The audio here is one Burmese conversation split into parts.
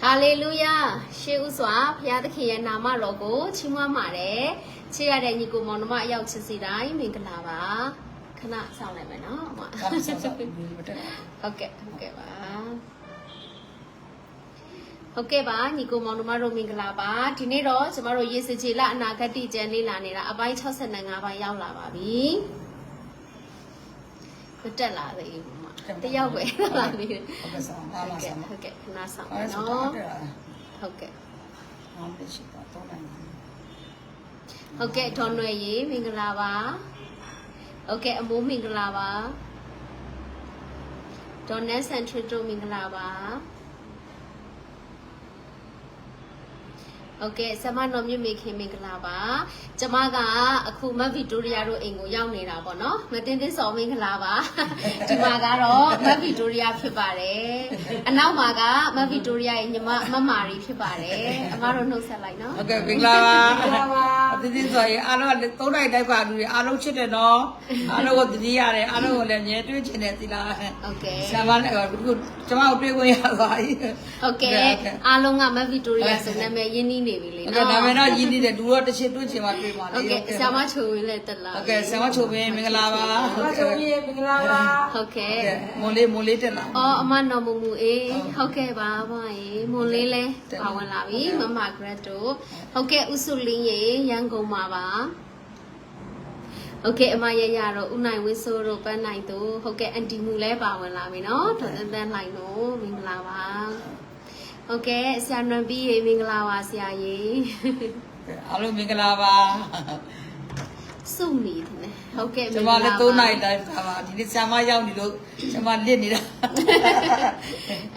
哈利路亚，谢无耍，不要的看见那么老个，青蛙马嘞，吃下来你给我那么要吃谁来？明个啦吧，看那上来没呢嘛？OK 吧。OK 吧，你给我那么明个啦吧，今天咯，怎么咯也是去啦，那个地震里啦你啦，阿爸超生那阿爸要啦吧比，不得啦的嘛。都要回来了。OK， 那上来喏。OK， ทอนหน่วยยี่มิงกลาบา OK อมูมิงกลาบาทอนเนสเซนทริโตมิงกลาบา OK สมานอมยูมีเคมิงกลาบาจะมากะအခုမဗီတိုရီယာတို့အိမ်ကိုရောက်နေတာပေါ့နော်မတင်တင်စော်မင်္ဂလာပါဒီမှာကတော့မဗီတိုရီယာဖြစ်ပါတယ်အနောက်မှာကမဗီတိုရီယာရဲ့ညီမမမာရီဖြစ်ပါတယ်အမတို့နှုတ်ဆက်လိုက်နော် ဟုတ်ကဲ့မင်္ဂလာပါအတင်းတင်းဆိုရင်အားလုံးက3နိုင်တိုက်ကလူတွေအားလုံးချစ်တယ်နော်အားလုံးကိုတတိရတယ်အားလုံးကိုလည်းမြဲတွေ့ချင်တယ်သီလားဟုတ်ကဲ့ဆရာမလည်းအခုကျမတို့တွေ့ခွင့်ရသွားပြီဟုတ်ကဲ့အားလုံးကမဗီတိုရီယာဆိုနာမည်ရင်းနှီးနေပြီလေနော်ဒါပေမဲ့တော့ရင်းနှီးတယ်လူတော့တစ်ချက်တွေ့ချင်မှတွေ့ပါလေဟုတ်ကဲ့ဆရာမချိုရင်းလည်းတက်လာဟုတ်ကဲ့ဆရာမချိုပင်မင်္ဂလာပါဟုတ်ကဲ့မင်္ဂလာပါဟုတ်ကဲ့မွန်လေးတက်လာအော်အမနော်မမူအေးဟုတ်ကဲ့ပါအမရေမွန်လေးလဲပါဝင်လာပြီမမဂရက်တို့ဟုတ်ကဲ့ဥစုလင်းရေရန်ကုန်မှာပါโอเคအမရရတော့ဦးနိုင်ဝင်းစိုးတို့ပန်းနိုင်တို့ဟုတ်ကဲ့အန်တီမူလဲပါဝင်လာပြီเนาะတော်တန်လိုက်တော့မင်္ဂလာပါโอเคဆရာနွန်ပြီးရေမင်္ဂလာပါဆရာရေအားလုံးမင်္ဂလာပါစုနေတယ်ဟုတ်ကဲ့ကျမလည်း3နိုင်တိုင်းပါဒီနေ့ဆရာမရောက်နေလို့ကျမလစ်နေတာ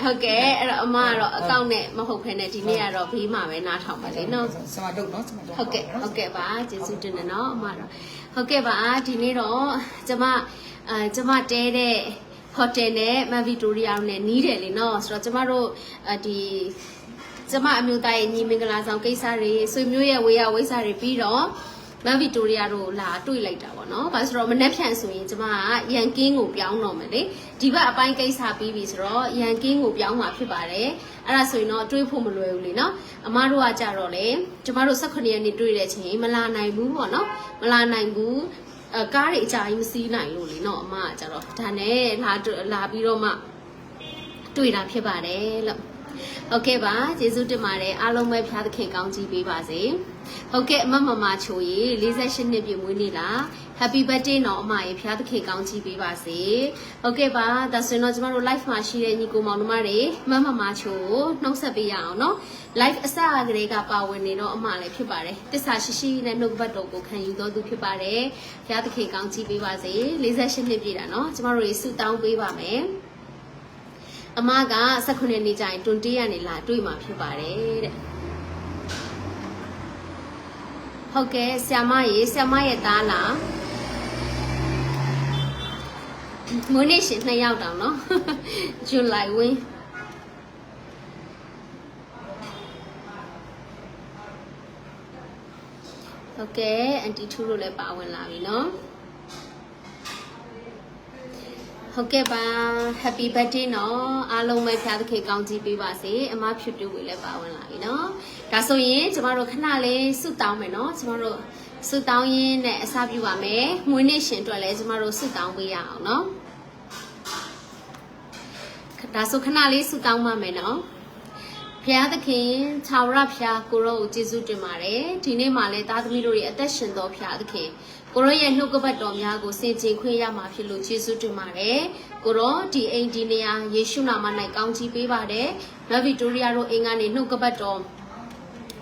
ဟုတ်ကဲ့အဲ့တော့အမကတော့အကောင့်နဲ့မဟုတ်ဖ ೇನೆ ဒီနေ့ကတော့ဘေးမှာပဲနားထောင်ပါလေနော်ဆရာမတို့နော်ဆရာမတို့ဟုတ်ကဲ့ပါကျေးဇူးတင်တယ်နော်အမတော့ဟုတ်ကဲ့ပါဒီနေ့တော့ကျမတဲတဲ့ဟိုတယ်နဲ့မဗီတိုရီယာနဲ့နီးတယ်လေနော်ဆိုတော့ကျမတို့ဒီကျမအမျိုးသားရဲ့ညီမင်္ဂလာဆောင်ကိစ္စတွေဆွေမျိုးရဲ့ဝေယဝိစာတွေပြီးတော့မဗီတိုရီယာတို့လာတွေ့လိုက်တာပေါ့နော်။ဘာလို့ဆိုတော့မနှက်ဖြန်ဆိုရင်ကျမကရန်ကင်းကိုပြောင်းတော့မယ်လေ။ဒီဘက်အပိုင်းကိစ္စပြီးပြီဆိုတော့ရန်ကင်းကိုပြောင်းမှာဖြစ်ပါတယ်။အဲ့ဒါဆိုရင်တော့တွေးဖို့မလွယ်ဘူးလေနော်။အမတို့ကကြတော့လေကျမတို့18ရက်နေ့တွေ့တဲ့အချိန်မလာနိုင်ဘူးပေါ့နော်။မလာနိုင်ဘူး။ကားတွေအကြာကြီးမစီးနိုင်လို့လေနော်အမကကြတော့ဒါနဲ့လာပြီးတော့မှတွေ့တာဖြစ်ပါတယ်လို့ဟုတ်ကဲ့ပါကျေးဇူးတင်ပါတယ်အားလုံးပဲဖျားသခင်ကောင်းချီးပေးပါစေဟုတ်ကဲ့အမချိုရေ48နှစ်ပြည့်မွေးနေ့လား Happy birthday နော်အမရေဖျားသခင်ကောင်းချီးပေးပါစေဟုတ်ကဲ့ပါဒါဆိုရင်တော့ကျမတို့ live မှာရှိတဲ့ညီကိုမောင်နှမတွေမချိုကိုနှုတ်ဆက်ပေးရအောင်နော် live အစအကလေးကပါဝင်နေတော့အမလည်းဖြစ်ပါတယ်တစ္ဆာရှိနဲ့နှုတ်ဘတ်တော်ကိုခံယူတော်သူဖြစ်ပါတယ်ဖျားသခင်ကောင်းချီးပေးပါစေ48နှစ်ပြည့်တာနော်ကျမတို့တွေဆုတောင်းပေးပါမယ်အမက18နှစ်နေကြရင်20ရက်နေလာတွေ့မှာဖြစ်ပါတယ်တဲ့ဟုတ်ကဲ့ဆ iam ရဲ့သားလားမွေးနေ့ရှင်2ယောက်တောင်နော်ဇူလိုင်ဝင်းဟုတ်ကဲ့အန်တီထူတို့လည်းပါဝင်လာပြီနော်ဟုတ်ကဲ့ပါ Happy birthday နော်အားလုံးပဲဖျားသခင်ကောင်းချီးပေးပါစေအမဖြူတူဝေလည်းပါဝင်လာပြီနော်ဒါဆိုရင်ကျမတို့ခဏလေးဆုတောင်းမယ်နော်ကျမတို့ဆုတောင်းရင်းနဲ့အစပြုပါမယ်မွေးနေ့ရှင်အတွက်လည်းကျမတို့ဆုတောင်းပေးရအောင်နော်ဒါဆိုခဏလေးဆုတောင်းပါမယ်နော်ဖျားသခင်ခြာဝရဖျားကိုရောကိုကျေးဇူးတင်ပါတယ်ဒီနေ့မှလည်းသားသမီးတို့ရဲ့အသက်ရှင်တော်ဖျားသခင်ကိုရောရဲ့နှုတ်ကပတ်တော်များကိုစင်ကြင်ခွင့်ရမှာဖြစ်လို့ယေရှုတင်ပါတယ်ကိုရောဒီအိမ်ဒီနေရာယေရှုနာမ၌ကောင်းချီးပေးပါတယ်နဗီတိုရီယာတို့အိမ်ကနေနှုတ်ကပတ်တော်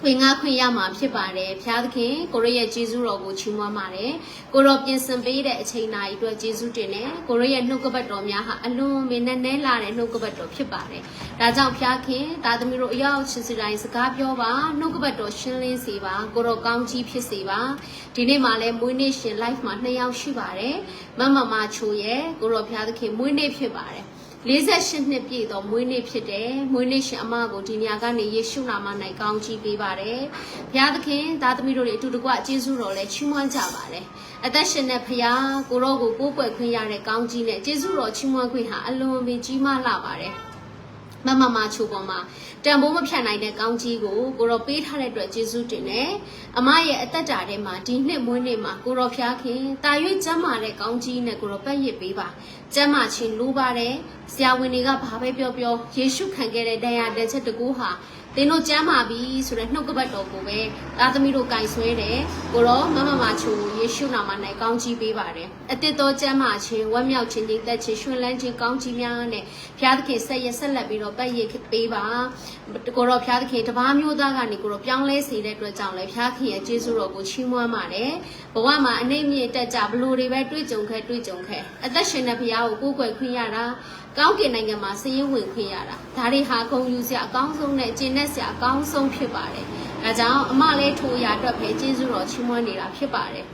ခွင့်ရမှာဖြစ်ပါတယ်ဖျားသခင်ကိုရောရဲ့ယေရှုတော်ကိုချီးမွမ်းပါတယ်ကိုရောပြင်ဆင်ပေးတဲ့အချိန်နာရီအတွက်ယေရှုတင်တယ်ကိုရောရဲ့နှုတ်ကပတ်တော်များဟာအလွန်မင်းနဲ့လာတဲ့နှုတ်ကပတ်တော်ဖြစ်ပါတယ်ဒါကြောင့်ဖျားခင်သားသမီးတို့အရောက်ချင်းစီတိုင်းစကားပြောပါနှုတ်ကပတ်တော်ရှင်းလင်းစေပါကိုရောကောင်းချီးဖြစ်စေပါဒီနေ့မှလည်းမွေးနေ့ရှင် live မှာ2ယောက်ရှိပါတယ်မချိုရဲ့ကိုရောဖျားသခင်မွေးနေ့ဖြစ်ပါတယ်48နှစ်ပြည့်တော့မွေးနေ့ဖြစ်တယ်မွေးနေ့ရှင်အမကိုဒီညကနေယေရှုနာမ၌ကောင်းချီးပေးပါတယ်ဘုရားသခင်သားသမီးတို့တွေအတူတကွကျေးဇူးတော်လည်းချီးမွမ်းကြပါတယ်အသက်ရှင်တဲ့ဘုရားကိုရောကိုကိုးကွယ်ခွင့်ရတဲ့ကောင်းကြီးနဲ့ကျေးဇူးတော်ချီးမွမ်းခွင့်ဟာအလွန်ပင်ကြီးမားလာပါတယ် မချိုပေါ်မှာတန်ဖိုးမဖြတ်နိုင်တဲ့ကောင်းကြီးကိုကိုရောပေးထားတဲ့အတွက်ကျေးဇူးတင်တယ်အမရဲ့အသက်တာထဲမှာဒီနှစ်မွေးနေ့မှာကိုရောဖျားခင်တာ၍ကျမ်းမာတဲ့ကောင်းကြီးနဲ့ကိုရောပတ်ရစ်ပေးပါကျမ်းမာခြင်းလိုပါတယ်ဆရာဝန်တွေကဘာပဲပြောယေရှုခံခဲ့တဲ့တရားတဲ့ချက်တကူဟာသင်တို့ကျမ်းမာပြီဆိုတဲ့နှုတ်ကပတ်တော်ကိုပဲသားသမီးတို့ကင်ဆွဲတယ်ကိုရောမချိုယေရှုနာမ၌ကောင်းကြီးပေးပါတယ်အတစ်တော်ကျမ်းမာခြင်းဝမ်းမြောက်ခြင်းညီသက်ခြင်းရှင်လန်းခြင်းကောင်းကြီးများနဲ့ဖျားသခင်ဆက်လက်ပြီးတော့ပတ်ရစ်ပေးပါကိုရောဖျားသခင်တပါးမျိုးသားကနေကိုရောပြောင်းလဲစေတဲ့အတွက်ကြောင့်လည်းဖျားခင်ရဲ့ကျေးဇူးတော်ကိုချီးမွမ်းပါတယ်ဘဝမှာအနေမြင့်တက်ကြဘလို့တွေပဲတွေ့ကြုံခဲ့အသက်ရှင်တဲ့ဖျားကိုကိုးကွယ်ခွင့်ရတာကောင်းကင်နိုင်ငံမှာစည်ရင်ဝင်ခွင့်ရတာဒါတွေဟာဂုဏ်ယူစရာအကောင်းဆုံးနဲ့ကျင့်တတ်စရာအကောင်းဆုံးဖြစ်ပါတယ်ဒါကြောင့်အမလေးထိုရာအတွက်ပဲကျေးဇူးတော်ချီးမွမ်းနေတာဖြစ်ပါတယ်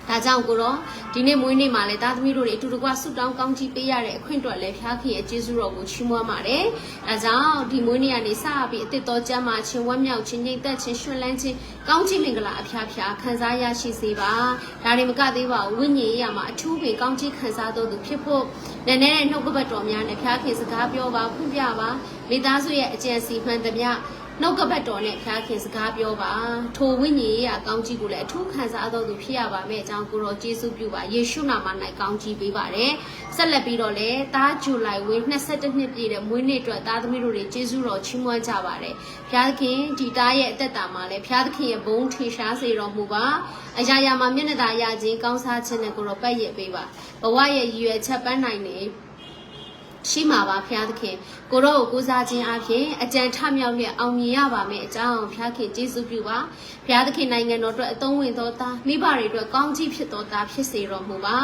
ဒါကြောင့်ကိုရောဒီနေ့မွေးနေ့မှာလည်းသားသမီးတို့တွေအတူတကွဆုတောင်းကောင်းချီးပေးရတဲ့အခွင့်အတွက်လည်းဖျားခင်ရဲ့ကျေးဇူးတော်ကိုချီးမွမ်းပါတယ်။ဒါကြောင့်ဒီမွေးနေ့ကနေစပြီးအသစ်တော်ကျမ်းမာခြင်းဝမ်းမြောက်ခြင်းညီသက်ခြင်းရှင်လန်းခြင်းကောင်းချီးမင်္ဂလာအဖျားခံစားရရှိစေပါ။ဒါတွေမကသေးပါဘူးဝိညာဉ်ရေးရမှာအထူးပင်ကောင်းချီးခံစားတော်သူဖြစ်ဖို့နည်းနည်းနှုတ်ကပတ်တော်များနဲ့ဖျားခင်စကားပြောပါဖွင့်ပြပါမိသားစုရဲ့အကြံစီမှန်သမျှနှုတ်ကပတ်တော်နဲ့ဖျားခင်စကားပြောပါထိုဝိညာဉ်ရေးအကောင်းကြီးကိုလည်းအထူးခံစားတော်သူဖြစ်ရပါမယ်အကြောင်းကိုရောယေရှုပြုပါယေရှုနာမ၌ကောင်းကြီးပေးပါတယ်ဆက်လက်ပြီးတော့လည်းသားဇူလိုင်ဝင်း22နှစ်ပြည့်တဲ့မွေးနေ့အတွက်သားသမီးတို့တွေယေရှုတော်ချီးမွမ်းကြပါတယ်ဖျားခင်ဒီသားရဲ့အသက်တာမှာလည်းဖျားသခင်ရဲ့ဘုန်းထင်ရှားစေတော်မူပါအရာရာမှာမျက်နှာသာရခြင်းကောင်းစားခြင်းနဲ့ကိုရောပတ်ရစ်ပေးပါဘဝရဲ့ရည်ရွယ်ချက်ပန်းနိုင်နေရှိမှာပါဖျားသခင်ကိုရောကိုစားခြင်းအပြင်အကြံထမြောက်လျက်အောင်မြင်ရပါမယ်အကြောင်းဖျားခင်ကျေးဇူးပြုပါဖျားသခင်နိုင်ငံတော်အတွက်အသုံးဝင်သောသားမိဘတွေအတွက်ကောင်းကြီးဖြစ်သောသားဖြစ်စေတော်မူပါ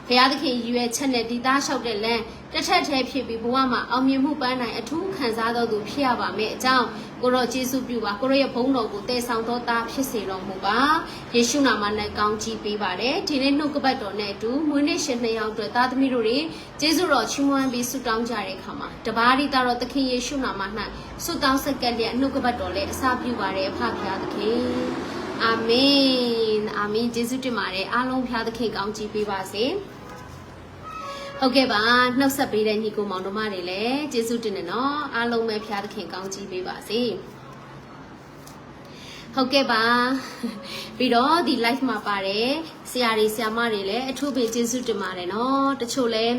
ဖျားသခင်ရည်ရွယ်ချက်နဲ့ဒီသားလျှောက်တဲ့လမ်းတစ်ထက်တည်းဖြစ်ပြီးဘဝမှာအောင်မြင်မှုပန်းနိုင်အထူးခံစားတော်သူဖြစ်ရပါမယ်အကြောင်းကိုရောကျေးဇူးပြုပါကိုရောရဲ့ဘုန်းတော်ကိုတည်ဆောင်သောသားဖြစ်စေတော်မူပါယေရှုနာမ၌ကောင်းကြီးပေးပါတယ်ဒီနေ့နှုတ်ကပတ်တော်နဲ့အတူမွေးနေ့ရှင်နှစ်ယောက်အတွက်သားသမီးတို့တွေကျေးဇူးတော်ချီးမွမ်းပြီးဆုတောင်းကြတဲ့အခါမှာတပါးရီသားတော်သခင်ယေရှုနာမ၌ဆုတောင်းဆက်ကပ်လျက်နှုတ်ကပတ်တော်လည်းအစာပြုပါတယ်ဖဖျားသခင်အာမင်ကျေးဇူးတင်ပါတယ်အားလုံးဖျားသခင်ကောင်းကြီးပေးပါစေဟုတ်ကဲ့ပါနှုတ်ဆက်ပေးတဲ့ညီကိုမောင်တို့မတွေလည်းကျေးဇူးတင်တယ်နော်အားလုံးပဲဖျားသခင်ကောင်းကြီးပေးပါစေဟုတ်ကဲ့ပါပြီးတော့ဒီ live မှာပါတယ်ဆရာတွေဆရာမတွေလည်းအထူးပဲကျေးဇူးတင်ပါတယ်နော်တချို့လည်း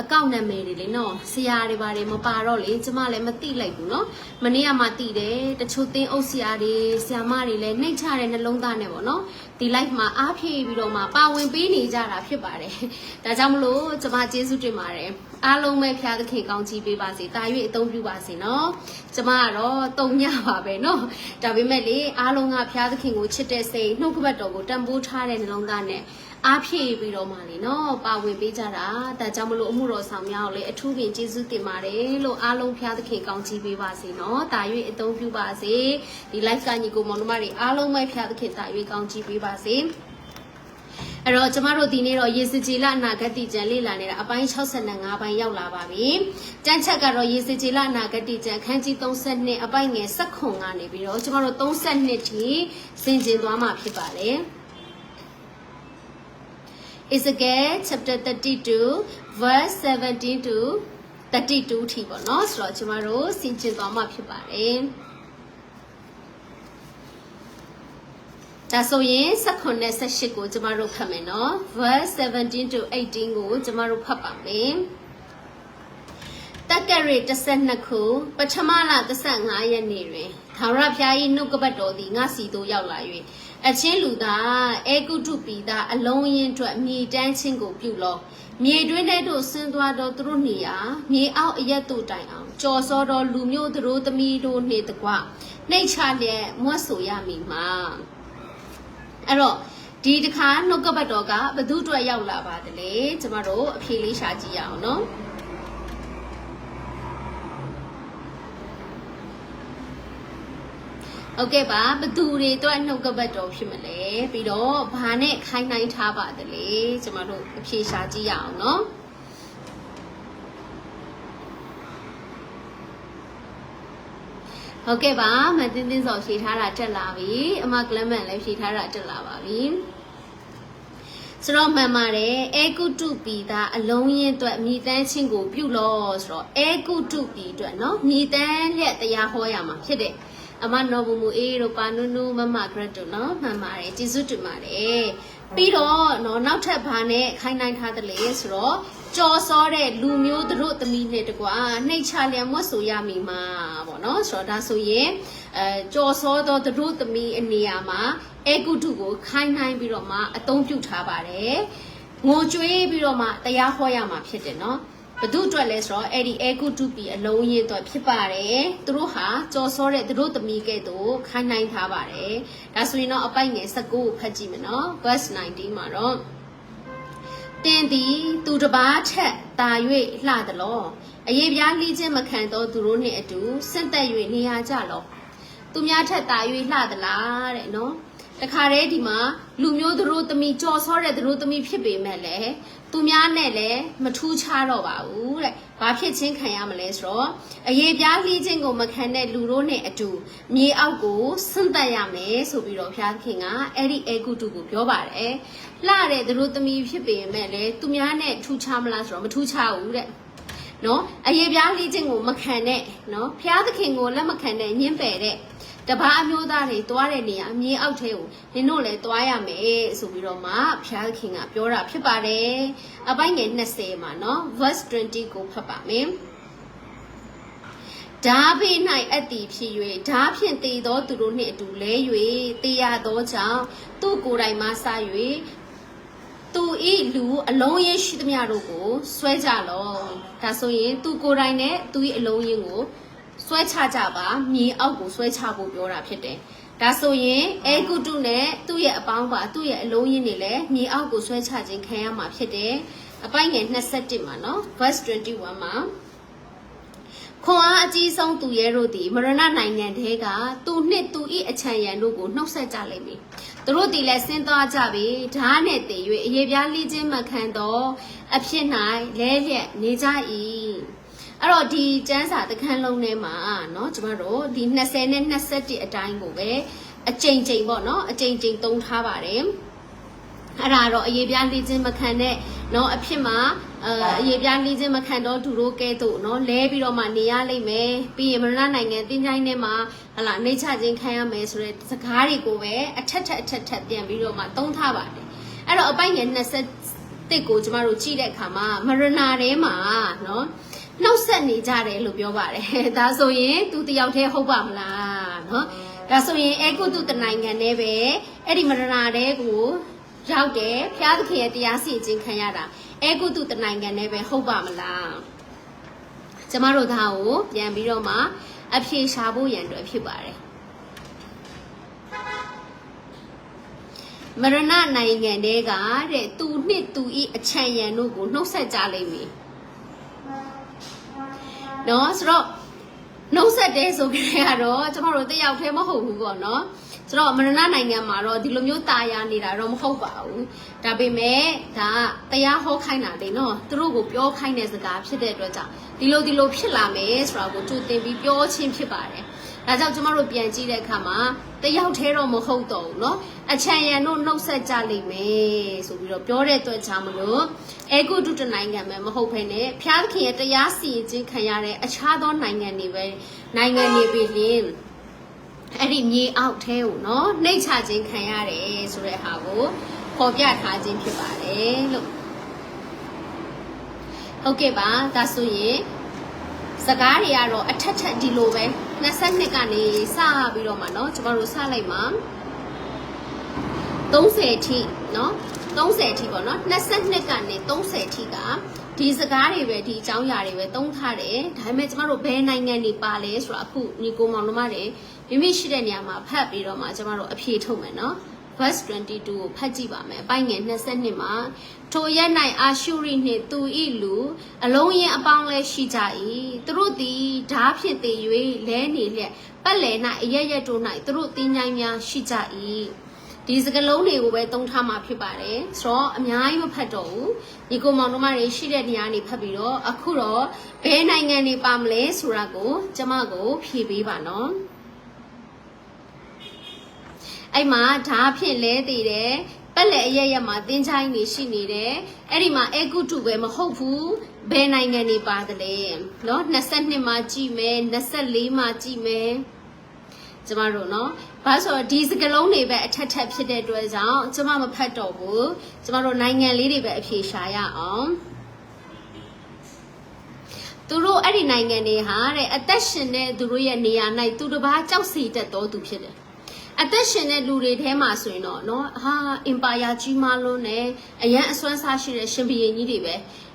အကောင့်နာမည်တွေလေနော်ဆရာတွေပါတယ်မပါတော့လေကျမလည်းမသိလိုက်ဘူးနော်မနေ့ကမှသိတယ်တချို့သင်းအုပ်ဆရာတွေဆရာမတွေလည်းနှိမ့်ချတဲ့နှလုံးသားနဲ့ပေါ့နော်ဒီ live မှာအားဖြည့်ပြီးတော့မှပါဝင်ပေးနေကြတာဖြစ်ပါတယ်ဒါကြောင့်မလို့ကျမကျေးဇူးတင်ပါတယ်အားလုံးပဲဖျားသခင်ကောင်းချီးပေးပါစေတာ၍အသုံးပြုပါစေနော်ကျမကတော့တုံညပါပဲနော်ဒါပေမဲ့လေအားလုံးကဖျားသခင်ကိုချစ်တဲ့စိတ်နှုတ်ကပတ်တော်ကိုတန်ဖိုးထားတဲ့နှလုံးသားနဲ့အားဖြည့်ပြီးတော့မှလေနော်ပါဝင်ပေးကြတာဒါကြောင့်မလို့အမှုတော်ဆောင်များကိုလေအထူးပင်ကျေးဇူးတင်ပါတယ်လို့အားလုံးဖျားသခင်ကောင်းချီးပေးပါစေနော်တာ၍အသုံးပြုပါစေဒီ live ကညီကိုမောင်တို့မတွေအားလုံးပဲဖျားသခင်တာ၍ကောင်းချီးပေးပါစေအဲ့တော့ကျမတို့ဒီနေ့တော့ယေစကြည်လအနာဂတ်ကျမ်းလေ့လာနေတာအပိုင်း65ပိုင်းရောက်လာပါပြီ။ကျမ်းချက်ကတော့ယေစကြည်လအနာဂတ်ကျမ်းအခန်းကြီး32အပိုင်းငယ်19ကနေပြီးတော့ကျမတို့32ထိဆင်ခြင်သွားမှာဖြစ်ပါတယ်။ Ezekiel chapter 32 verse 17 to 32ထိပေါ့နော်ဆိုတော့ကျမတို့ဆင်ခြင်သွားမှာဖြစ်ပါတယ်။ဒါဆိုရင်19နဲ့18ကိုကျမတို့ဖတ်မယ်နော် verse 17 to 18ကိုကျမတို့ဖတ်ပါမယ်တက္ကရာ12ခုပထမလ15ရက်နေ့တွင်ထာဝရဘုရား၏နှုတ်ကပတ်တော်သည်ငါစီသို့ရောက်လာ၍အချင်းလူသားအေဂုတုပီသားအလုံးရင်းအတွက်မြေတန်းချင်းကိုပြုလောမြေတွင်းထဲသို့ဆင်းသွားသောသူတို့နေရာမြေအောက်အရက်တို့တိုင်အောင်ကြော်စောသောလူမျိုးတို့သမီးတို့နှင့်တကွနှိတ်ချလျက်မွတ်ဆိုရမည်မှာအဲ့တော့ဒီတစ်ခါနှုတ်ကပတ်တော်ကဘသူအတွက်ရောက်လာပါတယ်လေကျမတို့အဖြေလေးရှာကြည့်ရအောင်နော်ဟုတ်ကဲ့ပါဘသူတွေအတွက်နှုတ်ကပတ်တော်ဖြစ်မလဲပြီးတော့ဘာနဲ့ခိုင်းနိုင်ထားပါတယ်လေကျမတို့အဖြေရှာကြည့်ရအောင်နော်ဟုတ်ကဲ့ပါမတင်းတင်းစော်ဖြေထားတာတက်လာပြီအမကလမန်လည်းဖြေထားတာတက်လာပါပြီ ဆိုတော့မှန်ပါတယ်အေကုတုပီဒါအလုံးရင်းအတွက်မြေတန်းချင်းကိုပြုလို့ဆိုတော့အေကုတုပီအတွက်နော်မြေတန်းလက်တရားဟောရမှာဖြစ်တယ်အမနော်ဘူးမူအေးတို့ပါနုနုမမဂရတ်တို့နော်မှန်ပါတယ်ကျေးဇူးတင်ပါတယ်ပြီးတော့နော်နောက်ထပ်ဘာနဲ့ခိုင်းနိုင်ထားတယ်လေဆိုတော့ကြော်စောတဲ့လူမျိုးတို့သမီးနဲ့တကွာနှိတ်ချလျက်မွတ်ဆိုရမိမှာပေါ့နော်ဆိုတော့ဒါဆိုရင်ကြော်စောသောတို့သမီးအနေရာမှာအေကုတုကိုခိုင်းနိုင်ပြီးတော့မှအသုံးပြုထားပါတယ်ငိုကြွေးပြီးတော့မှတရားဟောရမှာဖြစ်တယ်နော်ဘသူအတွက်လဲဆိုတော့အဲ့ဒီအေကုတုပီအလုံးရင်းအတွက်ဖြစ်ပါတယ်သူတို့ဟာကြော်စောတဲ့တို့သမီးကဲ့သို့ခိုင်းနိုင်ထားပါတယ်ဒါဆိုရင်တော့အပိုက်ငယ်19ကိုဖတ်ကြည့်မယ်နော် verse 19မှာတော့တင်းသည်သူတစ်ပါးထက်တာ၍လှသလောအရေးပြားလှီးခြင်းမခံသောသူတို့နှင့်အတူဆင့်သက်၍နေရကြလောသူများထက်တာ၍လှသလားတဲ့နော်တခါတည်းဒီမှာလူမျိုးတို့သမီးကြော်စောတဲ့တို့သမီးဖြစ်ပေမဲ့လည်းသူများနဲ့လည်းမထူးခြားတော့ပါဘူးတဲ့ဘာဖြစ်ချင်းခံရမလဲဆိုတော့အရေးပြားလှီးခြင်းကိုမခံတဲ့လူတို့နဲ့အတူမြေအောက်ကိုဆင့်သက်ရမယ်ဆိုပြီးတော့ဘုရားခင်ကအဲ့ဒီအေကုတုကိုပြောပါတယ်လှတဲ့တို့သမီးဖြစ်ပေမဲ့လည်းသူများနဲ့ထူးခြားမလားဆိုတော့မထူးခြားဘူးတဲ့နော်အရေးပြားလှီးခြင်းကိုမခံတဲ့နော်ဘုရားသခင်ကိုလက်မခံတဲ့ညှင်းပယ်တဲ့တပါးအမျိုးသားတွေတွားတဲ့နေရာအမြေအောက်ထဲကိုနင်တို့လည်းတွားရမယ်ဆိုပြီးတော့မှဘုရားခင်ကပြောတာဖြစ်ပါတယ်အပိုင်းငယ်20မှာနော် verse 20ကိုဖတ်ပါမယ်ဓာဘေး၌အတ္တိဖြစ်၍ဓာဖြင့်တည်သောသူတို့နှင့်အတူလဲ၍တည်ရသောကြောင့်သူ့ကိုယ်တိုင်မှစ၍သူဤလူအလုံးရင်းရှိသမျှတို့ကိုဆွဲကြလောဒါဆိုရင်သူကိုယ်တိုင်နဲ့သူဤအလုံးရင်းကိုဆွဲချကြပါမြေအောက်ကိုဆွဲချဖို့ပြောတာဖြစ်တယ်ဒါဆိုရင်အေကုတုနဲ့သူ့ရဲ့အပေါင်းပါသူ့ရဲ့အလုံးရင်းတွေလည်းမြေအောက်ကိုဆွဲချခြင်းခံရမှာဖြစ်တယ်အပိုင်းငယ်21မှာနော် verse 21မှာခွန်အားအကြီးဆုံးသူရဲတို့သည်မရဏနိုင်ငံတဲကသူနှင့်သူ၏အချံရံတို့ကိုနှုတ်ဆက်ကြလိမ့်မည်သူတို့သည်လည်းဆင်းသွားကြပြီဓာတ်နဲ့တည်၍အရေးပြားလှီးခြင်းမခံသောအဖြစ်၌လဲလျက်နေကြ၏အဲ့တော့ဒီကျမ်းစာတခန်းလုံးထဲမှာเนาะကျမတို့ဒီ20နဲ့21အတိုင်းကိုပဲအကြိမ်ကြိမ်ပေါ့เนาะအကြိမ်ကြိမ်သုံးထားပါတယ်အဲ့ဒါတော့အရေးပြားလှီးခြင်းမခံတဲ့เนาะအဖြစ်မှာအရေးပြားလှီးခြင်းမခံတော့သူတို့ကဲတို့เนาะလဲပြီးတော့မှနေရလိမ့်မယ်ပြီးရင်မရဏနိုင်ငံတင်းချိုင်းထဲမှာဟလာနှိမ့်ချခြင်းခံရမယ်ဆိုတဲ့စကားတွေကိုပဲအထက်ပြန်ပြီးတော့မှသုံးထားပါတယ်အဲ့တော့အပိုက်ငယ်21ကိုကျမတို့ကြည့်တဲ့အခါမှာမရဏထဲမှာเนาะနှောက်ဆက်နေကြတယ်လို့ပြောပါတယ်ဒါဆိုရင်သူတယောက်တည်းဟုတ်ပါမလားเนาะဒါဆိုရင်အေကုတုတနိုင်ငံနဲ့ပဲအဲ့ဒီမရဏတဲကိုရောက်တယ်ဘုရားသခင်ရဲ့တရားစီရင်ခြင်းခံရတာအေကုတုတနိုင်ငံနဲ့ပဲဟုတ်ပါမလားကျမတို့ဒါကိုပြန်ပြီးတော့မှအဖြေရှာဖို့ရန်အတွက်ဖြစ်ပါတယ်မရဏနိုင်ငံတဲကတဲ့သူနှစ်သူဤအချံရံတို့ကိုနှုတ်ဆက်ကြလိမ့်မည်နော်ဆိုတော့နှုတ်ဆက်တဲ့ဆိုကြရတော့ကျမတို့တယောက်တည်းမဟုတ်ဘူးပေါ့နော်ဆိုတော့မရဏနိုင်ငံမှာတော့ဒီလိုမျိုးတာယာနေတာတော့မဟုတ်ပါဘူးဒါပေမဲ့ဒါတရားဟောခိုင်းတာလေနော်သူတို့ကိုပြောခိုင်းတဲ့စကားဖြစ်တဲ့အတွက်ကြောင့်ဒီလိုဖြစ်လာမယ်ဆိုတာကိုကြိုတင်ပြီးပြောချင်းဖြစ်ပါတယ်ဒါကြောင့်ကျမတို့ပြန်ကြည့်တဲ့အခါမှာတယောက်တည်းတော့မဟုတ်တော့ဘူးเนาะအချံရံတို့နှုတ်ဆက်ကြလိမ့်မယ်ဆိုပြီးတော့ပြောတဲ့အတွက်ကြောင့်မလို့အေကုတုတနိုင်ငံပဲမဟုတ်ဘဲနဲ့ဖျားသခင်ရဲ့တရားစီရင်ခြင်းခံရတဲ့အခြားသောနိုင်ငံတွေပဲနိုင်ငံတွေပဲလင်းအဲ့ဒီမြေအောက်ထဲကိုเนาะနှိမ့်ချခြင်းခံရတယ်ဆိုတဲ့ဟာကိုပေါ်ပြထားခြင်းဖြစ်ပါတယ်လို့ဟုတ်ကဲ့ပါဒါဆိုရင်စကားတွေကတော့အထက်ဒီလိုပဲ22ကနေစပြီးတော့မှเนาะကျမတို့စလိုက်မှာ30အထိเนาะ30အထိပေါ့เนาะ22ကနေ30အထိကဒီစကားတွေပဲဒီအကြောင်းအရာတွေပဲသုံးထားတယ်ဒါပေမဲ့ကျမတို့ဘယ်နိုင်ငံတွေပါလဲဆိုတာအခုညီကိုမောင်တို့မတွေမိမိရှိတဲ့နေရာမှာဖတ်ပြီးတော့မှကျမတို့အဖြေထုတ်မယ်เนาะ verse 22ကိုဖတ်ကြည့်ပါမယ်အပိုင်းငယ်22မှာထိုရက်၌အာရှုရိနှင့်သူ၏လူအလုံးရင်အပေါင်းလဲရှိကြ၏သူတို့သည်ဓာဖြင့်တည်၍လဲနေလျက်ပတ်လည်၌အရရက်တို့၌သူတို့တင်းချိုင်းများရှိကြ၏ဒီစကလုံးတွေကိုပဲသုံးထားမှာဖြစ်ပါတယ်ဆိုတော့အများကြီးမဖတ်တော့ဘူးညီကိုမောင်တို့မတွေရှိတဲ့နေရာနေဖတ်ပြီးတော့အခုတော့ဘယ်နိုင်ငံတွေပါမလဲဆိုတာကိုကျမကိုဖြေပေးပါနော်အဲ့မှာဓာဖြင့်လဲတည်တယ် ပတ်လက်အရရမှာတင်းချိုင်းနေရှိနေတယ်အဲ့ဒီမှာအေကုတုပဲမဟုတ်ဘူးဘယ်နိုင်ငံနေပါတယ်လဲနော်22မှာကြည့်မယ်24မှာကြည့်မယ်ကျမတို့နော်ဘာဆိုဒီစကလုံးတွေပဲအထက်ထက်ဖြစ်တဲ့အတွက်ကြောင့်ကျမမဖတ်တော့ဘူးကျမတို့နိုင်ငံလေးတွေပဲအဖြေရှာရအောင်သူတို့အဲ့ဒီနိုင်ငံတွေဟာတဲ့အသက်ရှင်တဲ့သူတို့ရဲ့နေရာ၌သူတစ်ပါးကြောက်စီတတ်တော်သူဖြစ်တယ်အသက်ရှင်တဲ့လူတွေထဲမှာဆိုရင်တော့နော်ဟာအင်ပါယာကြီးမားလုံးနဲ့အရန်အစွမ်းစားရှိတဲ့ရှင်ဘီရင်ကြီးတွေပဲ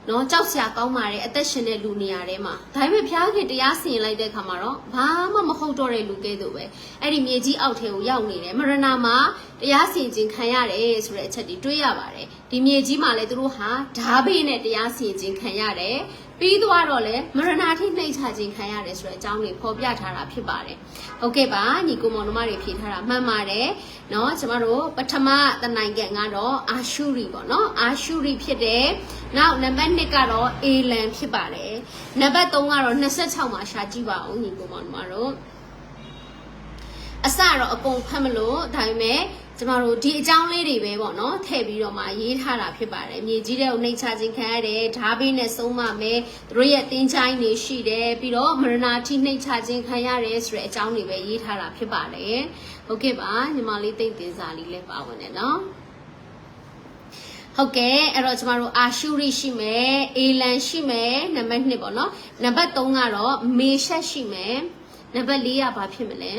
နော်ကြောက်စရာကောင်းပါတယ်အသက်ရှင်တဲ့လူနေရာထဲမှာဒါပေမဲ့ဖျားခင်တရားစီရင်လိုက်တဲ့အခါမှာတော့ဘာမှမဟုတ်တော့တဲ့လူကဲသို့ပဲအဲ့ဒီမြေကြီးအောက်ထဲကိုရောက်နေတယ်မရဏမှာတရားစီရင်ခြင်းခံရတယ်ဆိုတဲ့အချက်တွေတွေ့ရပါတယ်ဒီမြေကြီးမှာလည်းသူတို့ဟာဓာဘေးနဲ့တရားစီရင်ခြင်းခံရတယ်ပြီးသွားတော့လေမရဏထိနှိမ့်ချခြင်းခံရတယ်ဆိုတဲ့အကြောင်းတွေဖော်ပြထားတာဖြစ်ပါတယ်။ဟုတ်ကဲ့ပါညီကိုမောင်နှမတွေဖြေထားတာမှန်ပါတယ်။နော်ကျမတို့ပထမတနိုင်ငံကတော့အာရှုရီပေါ့နော်အာရှုရီဖြစ်တယ်။နောက်နံပါတ်2ကတော့အေလန်ဖြစ်ပါတယ်။နံပါတ်3ကတော့26မှာရှာကြည့်ပါဦးညီကိုမောင်နှမတို့အစတော့အကုန်ဖတ်မလို့ဒါပေမဲ့ကျမတို့ဒီအကြောင်းလေးတွေပဲပေါ့နော်ထည့်ပြီးတော့မှရေးထားတာဖြစ်ပါတယ်မြေကြီးတဲ့ကိုနှိမ့်ချခြင်းခံရတယ်ဓာဘေးနဲ့ဆုံးမမယ်သူတို့ရဲ့တင်းချိုင်းနေရှိတယ်ပြီးတော့မရဏထိနှိမ့်ချခြင်းခံရတယ်ဆိုတဲ့အကြောင်းတွေပဲရေးထားတာဖြစ်ပါတယ်ဟုတ်ကဲ့ပါညီမလေးသိမ့်တင်စာလေးလည်းပါဝင်တယ်နော်ဟုတ်ကဲ့အဲ့တော့ကျမတို့အာရှုရိရှိမယ်အေလန်ရှိမယ်နံပါတ်2ပေါ့နော်နံပါတ်3ကတော့မေရှက်ရှိမယ်နံပါတ်4ကဘာဖြစ်မလဲ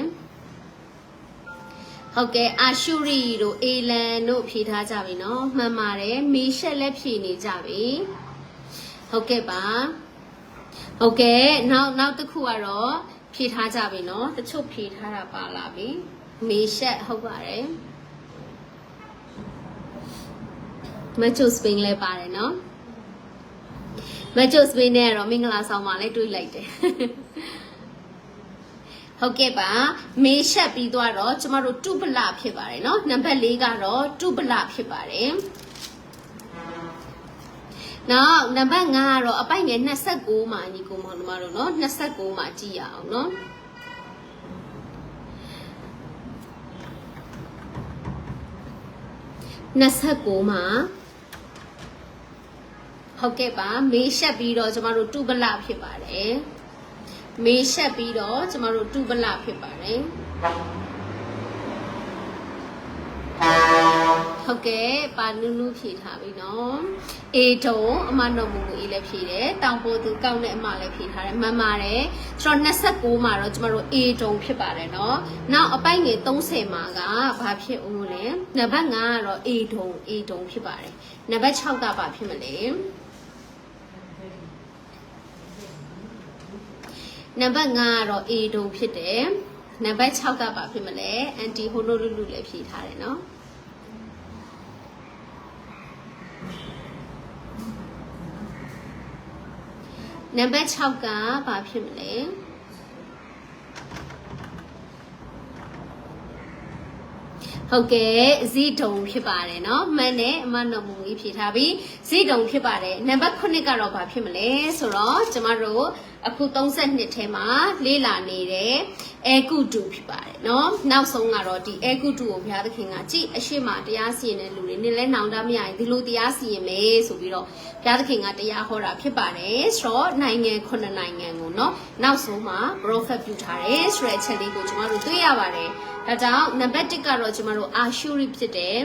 ဟုတ်ကဲ့အာရှုရီတို့အေလန်တို့ဖြေထားကြပြီနော်မှန်ပါတယ်မေရှက်လည်းဖြေနေကြပြီဟုတ်ကဲ့ပါဟုတ်ကဲ့နောက်တစ်ခုကတော့ဖြေထားကြပြီနော်တချို့ဖြေထားတာပါလာပြီမေရှက်ဟုတ်ပါတယ်မချိုစပင်းလည်းပါတယ်နော်မချိုစပင်းနဲ့တော့မင်္ဂလာဆောင်မှာလည်းတွေ့လိုက်တယ်ဟုတ်ကဲ့ပါမေရှက်ပြီးသွားတော့ကျမတို့တုပလဖြစ်ပါတယ်เนาะနံပါတ်4ကတော့တုပလဖြစ်ပါတယ်နောက်နံပါတ်5ကတော့အပိုက်ငယ်29မှာညီကိုမောင်နှမတို့เนาะ29မှာကြည့်ရအောင်เนาะ29မှာဟုတ်ကဲ့ပါမေရှက်ပြီးတော့ကျမတို့တုပလဖြစ်ပါတယ်မေရှက်ပြီးတော့ကျမတို့တုပလဖြစ်ပါတယ်ဟုတ်ကဲ့ပါနုနုဖြေထားပြီနော်အေတုံအမတော်မူအေးလည်းဖြေတယ်တောင်ပေါ်သူကောက်တဲ့အမလည်းဖြေထားတယ်မှန်ပါတယ်ဆိုတော့29မှာတော့ကျမတို့အေတုံဖြစ်ပါတယ်နော်နောက်အပိုက်ငယ်30မှာကဘာဖြစ်ဦးလဲနံပါတ်5ကတော့အေတုံဖြစ်ပါတယ်နံပါတ်6ကဘာဖြစ်မလဲနံပါတ်5ကတော့ A ဒုံဖြစ်တယ်နံပါတ်6ကဘာဖြစ်မလဲအန်တီဟိုနိုလူလူလည်းဖြေထားတယ်နော်နံပါတ်6ကဘာဖြစ်မလဲဟုတ်ကဲ့ဇီဒုံဖြစ်ပါတယ်เนาะမှန်တယ်အမတော်မူကြီးဖြေထားပြီးဇီဒုံဖြစ်ပါတယ်နံပါတ်9ကတော့ဘာဖြစ်မလဲဆိုတော့ကျမတို့အခု32ထဲမှာလေ့လာနေတဲ့အေကုတုဖြစ်ပါတယ်เนาะနောက်ဆုံးကတော့ဒီအေကုတုကိုဘုရားသခင်ကကြည်အရှိမတရားစီရင်တဲ့လူတွေနေလဲနောင်တမရရင်ဒီလိုတရားစီရင်မယ်ဆိုပြီးတော့ဘုရားသခင်ကတရားဟောတာဖြစ်ပါတယ်ဆိုတော့နိုင်ငံ9နိုင်ငံကိုเนาะနောက်ဆုံးမှာ prophet ပြုထားတယ်ဆိုတဲ့အချက်လေးကိုကျမတို့တွေ့ရပါတယ်ဒါကြောင့်နံပါတ်1ကတော့ကျမတို့အာရှုရိဖြစ်တယ်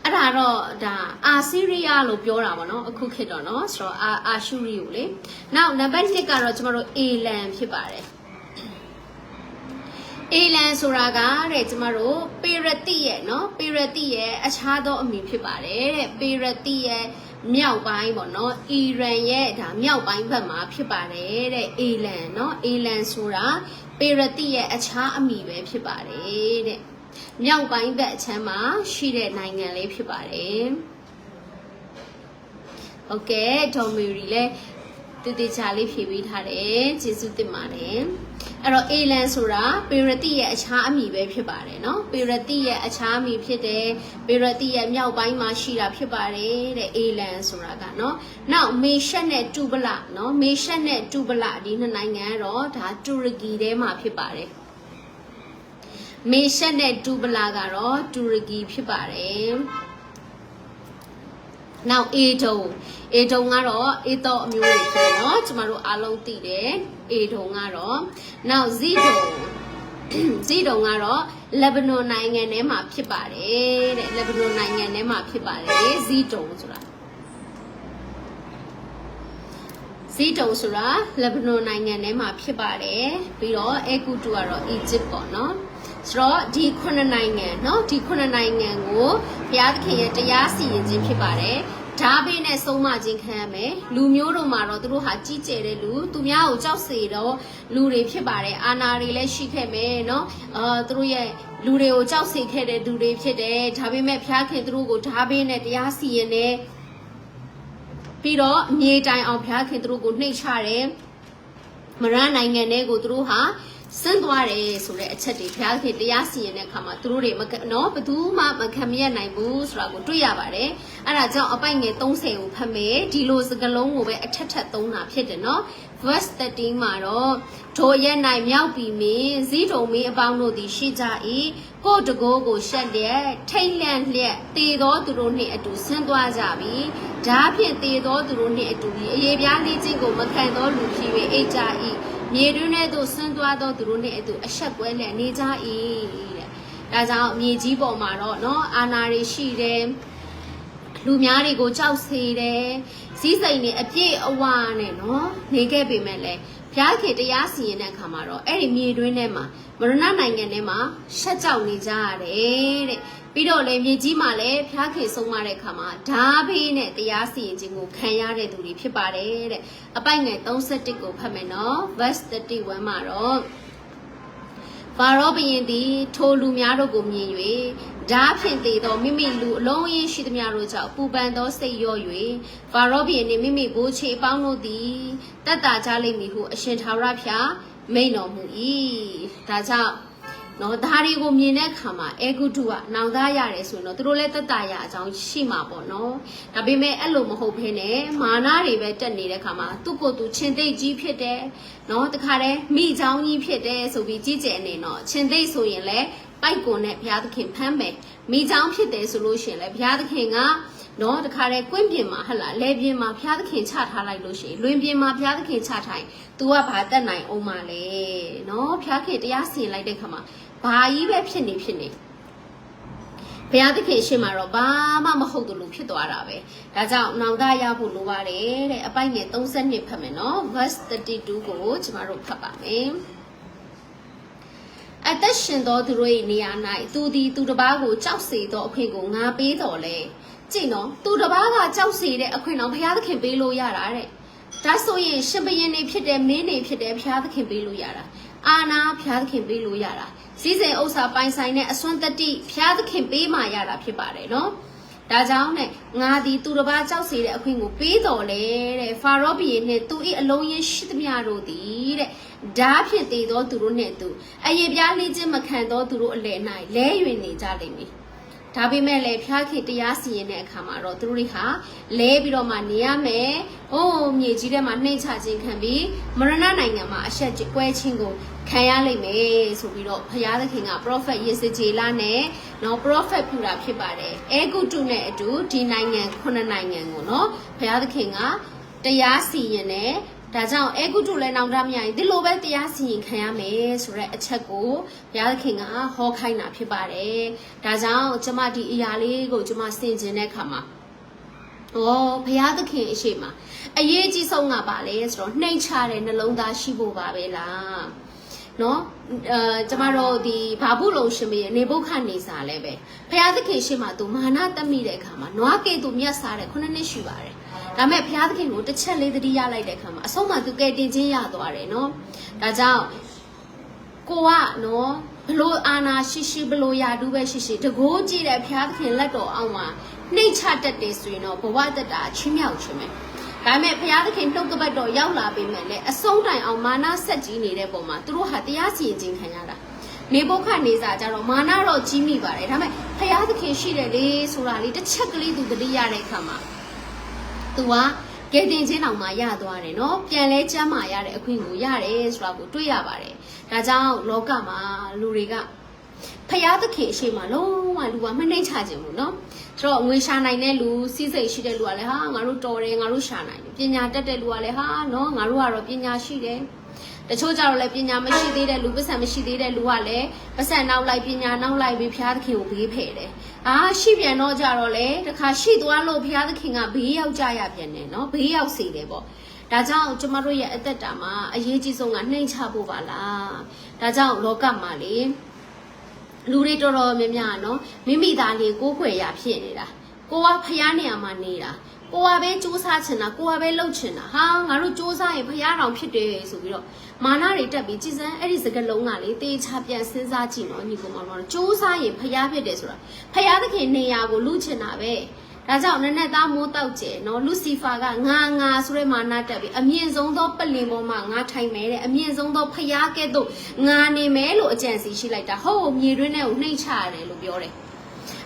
အဲ့ဒါတော့ဒါအာဆီးရီးယားလို့ပြောတာပေါ့နော်အခုခေတ်တော့နော်ဆိုတော့အာရှုရီကိုလေနောက်နံပါတ်2ကတော့ကျမတို့အေလန်ဖြစ်ပါတယ်အေလန်ဆိုတာကတဲ့ကျမတို့ပေရတိရဲ့နော်ပေရတိရဲ့အခြားသောအမည်ဖြစ်ပါတယ်တဲ့ပေရတိရဲ့မြောက်ပိုင်းပေါ့နော်အီရန်ရဲ့ဒါမြောက်ပိုင်းဘက်မှာဖြစ်ပါတယ်တဲ့အေလန်နော်အေလန်ဆိုတာပေရတိရဲ့အခြားအမည်ပဲဖြစ်ပါတယ်တဲ့မြောက်ပိုင်းဘက်အချမ်းမှာရှိတဲ့နိုင်ငံလေးဖြစ်ပါတယ်။ဟုတ်ကဲ့ဒေါ်မီရီလည်းတူတူချာလေးဖြေပေးထားတယ်ကျေးဇူးတင်ပါတယ်။အဲ့တော့အေလန်ဆိုတာပေရတိရဲ့အခြားအမည်ပဲဖြစ်ပါတယ်နော်။ပေရတိရဲ့အခြားအမည်ဖြစ်တယ်။ပေရတိရဲ့မြောက်ပိုင်းမှာရှိတာဖြစ်ပါတယ်တဲ့အေလန်ဆိုတာကနော်။နောက်မေရှက်နဲ့တူပလနော်မေရှက်နဲ့တူပလဒီနှစ်နိုင်ငံကတော့ဒါတူရကီထဲမှာဖြစ်ပါတယ်။ မေရှက်နဲ့ဒူပလာကတော့တူရကီဖြစ်ပါတယ်နောက်အေဒုံကတော့အေတော့အမျိုးတွေဖြစ်တယ်နော်ကျမတို့အားလုံးသိတယ်အေဒုံကတော့နောက်ဇီဒုံကတော့လက်ဘနွန်နိုင်ငံထဲမှာဖြစ်ပါတယ်တဲ့လက်ဘနွန်နိုင်ငံထဲမှာဖြစ်ပါတယ်ဇီဒုံဆိုတာလက်ဘနွန်နိုင်ငံထဲမှာဖြစ်ပါတယ်ပြီးတော့အေကူတူကတော့အီဂျစ်ပေါ့နော်ဆိုတော့ဒီ9နိုင်ငံเนาะဒီ9နိုင်ငံကိုဘုရားသခင်ရဲ့တရားစီရင်ခြင်းဖြစ်ပါတယ်ဓာဘေးနဲ့ဆုံးမခြင်းခံရမယ်လူမျိုးတို့မှာတော့သူတို့ဟာကြီးကျယ်တဲ့လူသူများကိုကြောက်စေတော့လူတွေဖြစ်ပါတယ်အာနာတွေလည်းရှိခဲ့မယ်เนาะသူတို့ရဲ့လူတွေကိုကြောက်စေခဲ့တဲ့သူတွေဖြစ်တယ်ဒါပေမဲ့ဘုရားခင်သူတို့ကိုဓာဘေးနဲ့တရားစီရင်တယ်ပြီးတော့အမြေတိုင်အောင်ဘုရားခင်သူတို့ကိုနှိပ်ချတယ်မရနိုင်ငံတွေကိုသူတို့ဟာဆင်းသွားတယ်ဆိုတဲ့အချက်တွေဘုရားခင်တရားစီရင်တဲ့အခါမှာသူတို့တွေနော်ဘယ်သူမှမခံမရနိုင်ဘူးဆိုတာကိုတွေ့ရပါတယ်အဲ့ဒါကြောင့်အပိုက်ငယ်30ကိုဖတ်မယ်ဒီလိုစကားလုံးကိုပဲအထက်ထက်သုံးတာဖြစ်တယ်နော် verse 13မှာတော့ထိုရက်၌မြောက်ပြီးမင်းဇီးတုံမင်းအပေါင်းတို့သည်ရှိကြ၏ကိုတကိုးကိုရှက်လျက်ထိတ်လန့်လျက်တေသောသူတို့နှင့်အတူဆင်းသွားကြပြီဓာဖြင့်တေသောသူတို့နှင့်အတူအယေပြားလေးချင်းကိုမခံသောလူဖြစ်၍အိတ်ကြ၏မြေတွင်းထဲသို့ဆင်းသွားသောသူတို့နှင့်အတူအဆက်ကွဲလျက်နေကြ၏တဲ့ဒါကြောင့်မြေကြီးပေါ်မှာတော့နော်အာနာတွေရှိတယ်လူများတွေကိုကြောက်စေတယ်စီးစိမ်တွေအပြည့်အဝနဲ့နော်နေခဲ့ပေမဲ့လည်းဘုရားခင်တရားစီရင်တဲ့အခါမှာတော့အဲ့ဒီမြေတွင်းထဲမှာမရဏနိုင်ငံထဲမှာရှက်ကြောက်နေကြရတယ်တဲ့ပြီးတော့လည်းမြေကြီးမှာလည်းဘုရားခင်ဆုံးမတဲ့အခါမှာဓာဘေးနဲ့တရားစီရင်ခြင်းကိုခံရတဲ့သူတွေဖြစ်ပါတယ်တဲ့အပိုက်ငယ်31ကိုဖတ်မယ်နော် verse 31မှာတော့ဖာရောဘုရင်သည်ထိုလူများတို့ကိုမြင်၍ဓာဖြင့်သေသောမိမိလူအလုံးရင်းရှိသမျှတို့ကြောင့်ပူပန်သောစိတ်ရော့၍ဖာရောဘုရင်နှင့်မိမိဘိုးချေအပေါင်းတို့သည်တတ်တာကြလိမ့်မည်ဟုအရှင်ထာဝရဘုရားမိန့်တော်မူ၏ဒါကြောင့်နော်ဒါတွေကိုမြင်တဲ့အခါမှာအေဂုတုကနောင်တရတယ်ဆိုရင်တော့သူတို့လည်းတတ်တာရအကြောင်းရှိမှာပေါ့နော်ဒါပေမဲ့အဲ့လိုမဟုတ်ဘဲနဲ့မာနတွေပဲတက်နေတဲ့အခါမှာသူ့ကိုယ်သူချင်းသိကြီးဖြစ်တယ်နော်တခါတည်းမိချောင်းကြီးဖြစ်တယ်ဆိုပြီးကြီးကျယ်နေတော့ချင်းသိဆိုရင်လည်းပိုက်ကွန်နဲ့ဘုရားသခင်ဖမ်းမယ်မိချောင်းဖြစ်တယ်ဆိုလို့ရှိရင်လည်းဘုရားသခင်ကနော်တခါတည်းကွင်းပြင်မှာဟလာလဲပြင်မှာဘုရားသခင်ချထားလိုက်လို့ရှိရင်လွင်ပြင်မှာဘုရားသခင်ချထိုင် तू ကဘာတက်နိုင်အောင်မလဲနော်ဘုရားခင်တရားစီရင်လိုက်တဲ့ခါမှာဘာကြီးပဲဖြစ်နေဘုရားသခင်ရှင်းမှာတော့ဘာမှမဟုတ်တယ်လို့ဖြစ်သွားတာပဲဒါကြောင့်နောင်တရဖို့လိုပါတယ်တဲ့အပိုက်ငယ်32ဖတ်မယ်နော် verse 32ကိုကျမတို့ဖတ်ပါမယ်အသက်ရှင်သောသူတို့၏နေရာ၌သူသည်သူတစ်ပါးကိုကြောက်စေသောအခွင့်ကိုငါပေးတော်လဲကြည့်နော်သူတစ်ပါးကကြောက်စေတဲ့အခွင့်တော့ဘုရားသခင်ပေးလို့ရတာတဲ့ဒါဆိုရင်ရှင်ဘုရင်နေဖြစ်တယ်မင်းနေဖြစ်တယ်ဘုရားသခင်ပေးလို့ရတာအာနာဘုရားသခင်ပေးလို့ရတာစီးစိမ်ဥစ္စာပိုင်ဆိုင်တဲ့အစွမ်းတတိဘုရားသခင်ပေးမှရတာဖြစ်ပါတယ်နော်ဒါကြောင့်နဲ့ငါသည်သူတစ်ပါးကြောက်စေတဲ့အခွင့်ကိုပေးတော်လဲတဲ့ဖာရောဘုရင်နှင့်သူ၏အလုံးရင်းရှိသမျှတို့သည်တဲ့ဓာဖြင့်တည်သောသူတို့နှင့်သူအယေပြားလေးချင်းမခံသောသူတို့အလယ်၌လဲ၍နေကြလိမ့်မည်ဒါပေမဲ့လည်းဖျားခေတရားစီရင်တဲ့အခါမှာတော့သူတို့တွေဟာလဲပြီးတော့မှနေရမယ်။အိုးမြေကြီးထဲမှာနှိမ့်ချခြင်းခံပြီးမရဏနိုင်ငံမှာအဆက်ကွဲခြင်းကိုခံရလိမ့်မယ်ဆိုပြီးတော့ဘုရားသခင်က prophet ယေစဂျေလနဲ့နော် prophet ပြတာဖြစ်ပါတယ်။အေဂုတုနဲ့အတူဒီနိုင်ငံ9နိုင်ငံကိုနော်ဘုရားသခင်ကတရားစီရင်တဲ့ဒါကြောင့်အေဂုတုလည်းနောင်တမရရင်ဒီလိုပဲတရားစီရင်ခံရမယ်ဆိုတဲ့အချက်ကိုဘုရားသခင်ကဟောခိုင်းတာဖြစ်ပါတယ်။ဒါကြောင့်ကျမဒီအရာလေးကိုကျမဆင်ခြင်တဲ့အခါမှာဘုရားသခင်အရှိမအရေးကြီးဆုံးကပါလဲဆိုတော့နှိမ်ချတဲ့နှလုံးသားရှိဖို့ပါပဲလား။နော်ကျမတို့ဒီဘာဘူးလုံရှင်မနေဘုခနေစာလဲပဲဘုရားသခင်ရှိမှသူမာနတက်မိတဲ့အခါမှာနွားကဲ့သူမြတ်စားတဲ့9နှစ်ရှိပါတယ်ဒါမဲ့ဘုရားသခင်ကိုတစ်ချက်လေးသတိရလိုက်တဲ့အခါမှာအဆုံးမှသူကဲတင်ချင်းရသွားတယ်နော်ဒါကြောင့်ကိုကနော်ဘလို့အာနာရှိဘလို့ယာတူးပဲရှိတကိုးကြည့်တဲ့ဘုရားသခင်လက်တော်အောင်မှာနှိမ့်ချတတ်တယ်ဆိုရင်တော့ဘဝတတာချင်းမြောက်ခြင်းပဲဒါမဲ့ဘုရားသခင်နှုတ်ကပတ်တော်ရောက်လာပေမဲ့လည်းအဆုံးတိုင်အောင်မာနဆက်ကြီးနေတဲ့ပုံမှာသူတို့ဟာတရားစီရင်ခြင်းခံရတာနေဘုခနေစာကြတော့မာနတော့ကြီးမိပါတယ်ဒါမဲ့ဘုရားသခင်ရှိတယ်လေဆိုတာလေးတစ်ချက်ကလေးသူသတိရတဲ့အခါမှာသူကကဲတင်ချင်းအောင်မှရသွားတယ်နော်ပြန်လဲချမ်းမာရတဲ့အခွင့်ကိုရတယ်ဆိုတာကိုတွေ့ရပါတယ်ဒါကြောင့်လောကမှာလူတွေက ဖယားသခင်အရှိမလုံးဝလူကမနှိမ့်ချခြင်းဘူးနော်ဆိုတော့ငွေရှာနိုင်တဲ့လူစီးစိမ်ရှိတဲ့လူကလည်းဟာငါတို့တော်တယ်ငါတို့ရှာနိုင်တယ်ပညာတတ်တဲ့လူကလည်းဟာနော်ငါတို့ကတော့ပညာရှိတယ်တချို့ကြတော့လည်းပညာမရှိသေးတဲ့လူပတ်စံမရှိသေးတဲ့လူကလည်းပတ်စံနောက်လိုက်ပညာနောက်လိုက်ပြီးဖယားသခင်ကိုဘေးဖယ်တယ်ရှိပြန်တော့ကြတော့လေတခါရှိသွားလို့ဖယားသခင်ကဘေးရောက်ကြရပြန်တယ်နော်ဘေးရောက်စေတယ်ပေါ့ဒါကြောင့်ကျမတို့ရဲ့အသက်တာမှာအရေးကြီးဆုံးကနှိမ့်ချဖို့ပါလားဒါကြောင့်လောကမှာလေလူတွေတော်တော်များများနော်မိမိသားလေးကိုးခွေရဖြစ်နေတာကိုကဖယားနေရာမှာနေတာကိုကပဲစူးစမ်းချင်တာကိုကပဲလှုပ်ချင်တာဟာငါတို့စူးစမ်းရင်ဖယားတော်ဖြစ်တယ်ဆိုပြီးတော့မာနတွေတက်ပြီးကြည်စမ်းအဲ့ဒီစကလုံးကလေတေးချပြန်စဉ်းစားကြည့်နော်ညီကောင်မတို့စူးစမ်းရင်ဖယားဖြစ်တယ်ဆိုတာဖယားသခင်နေရာကိုလူချင်တာပဲဒါကြောင့်နက်နက်သားမိုးတောက်ကျဲနော်လူစီဖာကငါဆိုရဲမာနတက်ပြီးအမြင့်ဆုံးသောပလင်ပေါ်မှာငါထိုင်မယ်တဲ့အမြင့်ဆုံးသောဖယားကဲ့သို့ငါနေမယ်လို့အကြံစီရှိလိုက်တာဟုတ်မြေတွင်းထဲကိုနှိမ့်ချရတယ်လို့ပြောတယ်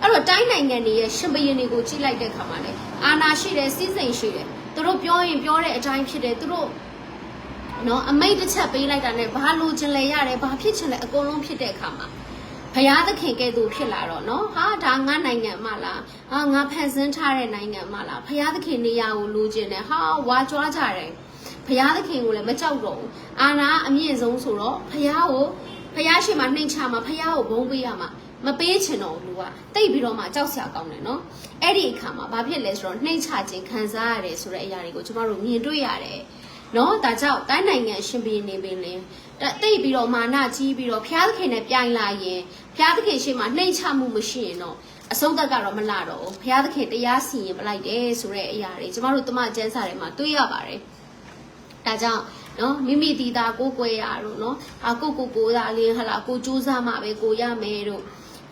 အဲ့တော့တိုင်းနိုင်ငံတွေရဲ့ရှင်ဘရင်တွေကိုကြည့်လိုက်တဲ့အခါမှာလေအာဏာရှိတယ်စီးစိမ်ရှိတယ်သူတို့ပြောရင်ပြောတဲ့အတိုင်းဖြစ်တယ်သူတို့နော်အမိတ်တစ်ချက်ပေးလိုက်တာနဲ့ဘာလို့ချင်လဲရတယ်ဘာဖြစ်ချင်လဲအကုန်လုံးဖြစ်တဲ့အခါမှာဘုရားသခင်ကဲ့သို့ဖြစ်လာတော့နော်ဟာဒါငါနိုင်ငံမှလားဟာငါဖန်ဆင်းထားတဲ့နိုင်ငံမှလားဘုရားသခင်နေရာကိုလိုချင်တယ်ဟာဝါကြွားကြတယ်ဘုရားသခင်ကိုလည်းမကြောက်တော့ဘူးအာနာအမြင့်ဆုံးဆိုတော့ဘုရားရှိမှနှိမ့်ချမှာဘုရားကိုဘုန်းပေးရမှာမပေးချင်တော့ဘူးလူကတိတ်ပြီးတော့မှကြောက်စရာကောင်းတယ်နော်အဲ့ဒီအခါမှာဘာဖြစ်လဲဆိုတော့နှိမ့်ချခြင်းခံစားရတယ်ဆိုတဲ့အရာတွေကိုကျမတို့မြင်တွေ့ရတယ်နော်ဒါကြောင့်တိုင်းနိုင်ငံရှင်ပြည်နေပင်လင်းတိတ်ပြီးတော့မာနကြီးပြီးတော့ဘုရားသခင်နဲ့ပြိုင်လာရင်ဘုရားသခင်ရှေ့မှာနှိမ့်ချမှုမရှိရင်တော့အဆုံးသက်ကတော့မလာတော့ဘူးဘုရားသခင်တရားစီရင်ပလိုက်တယ်ဆိုတဲ့အရာတွေကျမတို့တမကျမ်းစာထဲမှာတွေ့ရပါတယ်ဒါကြောင့်နော်မိမိတီတာကိုကိုွယ်ရတို့နော်ကိုသားလေးဟလာကိုကြိုးစားမှပဲကိုရမယ်တို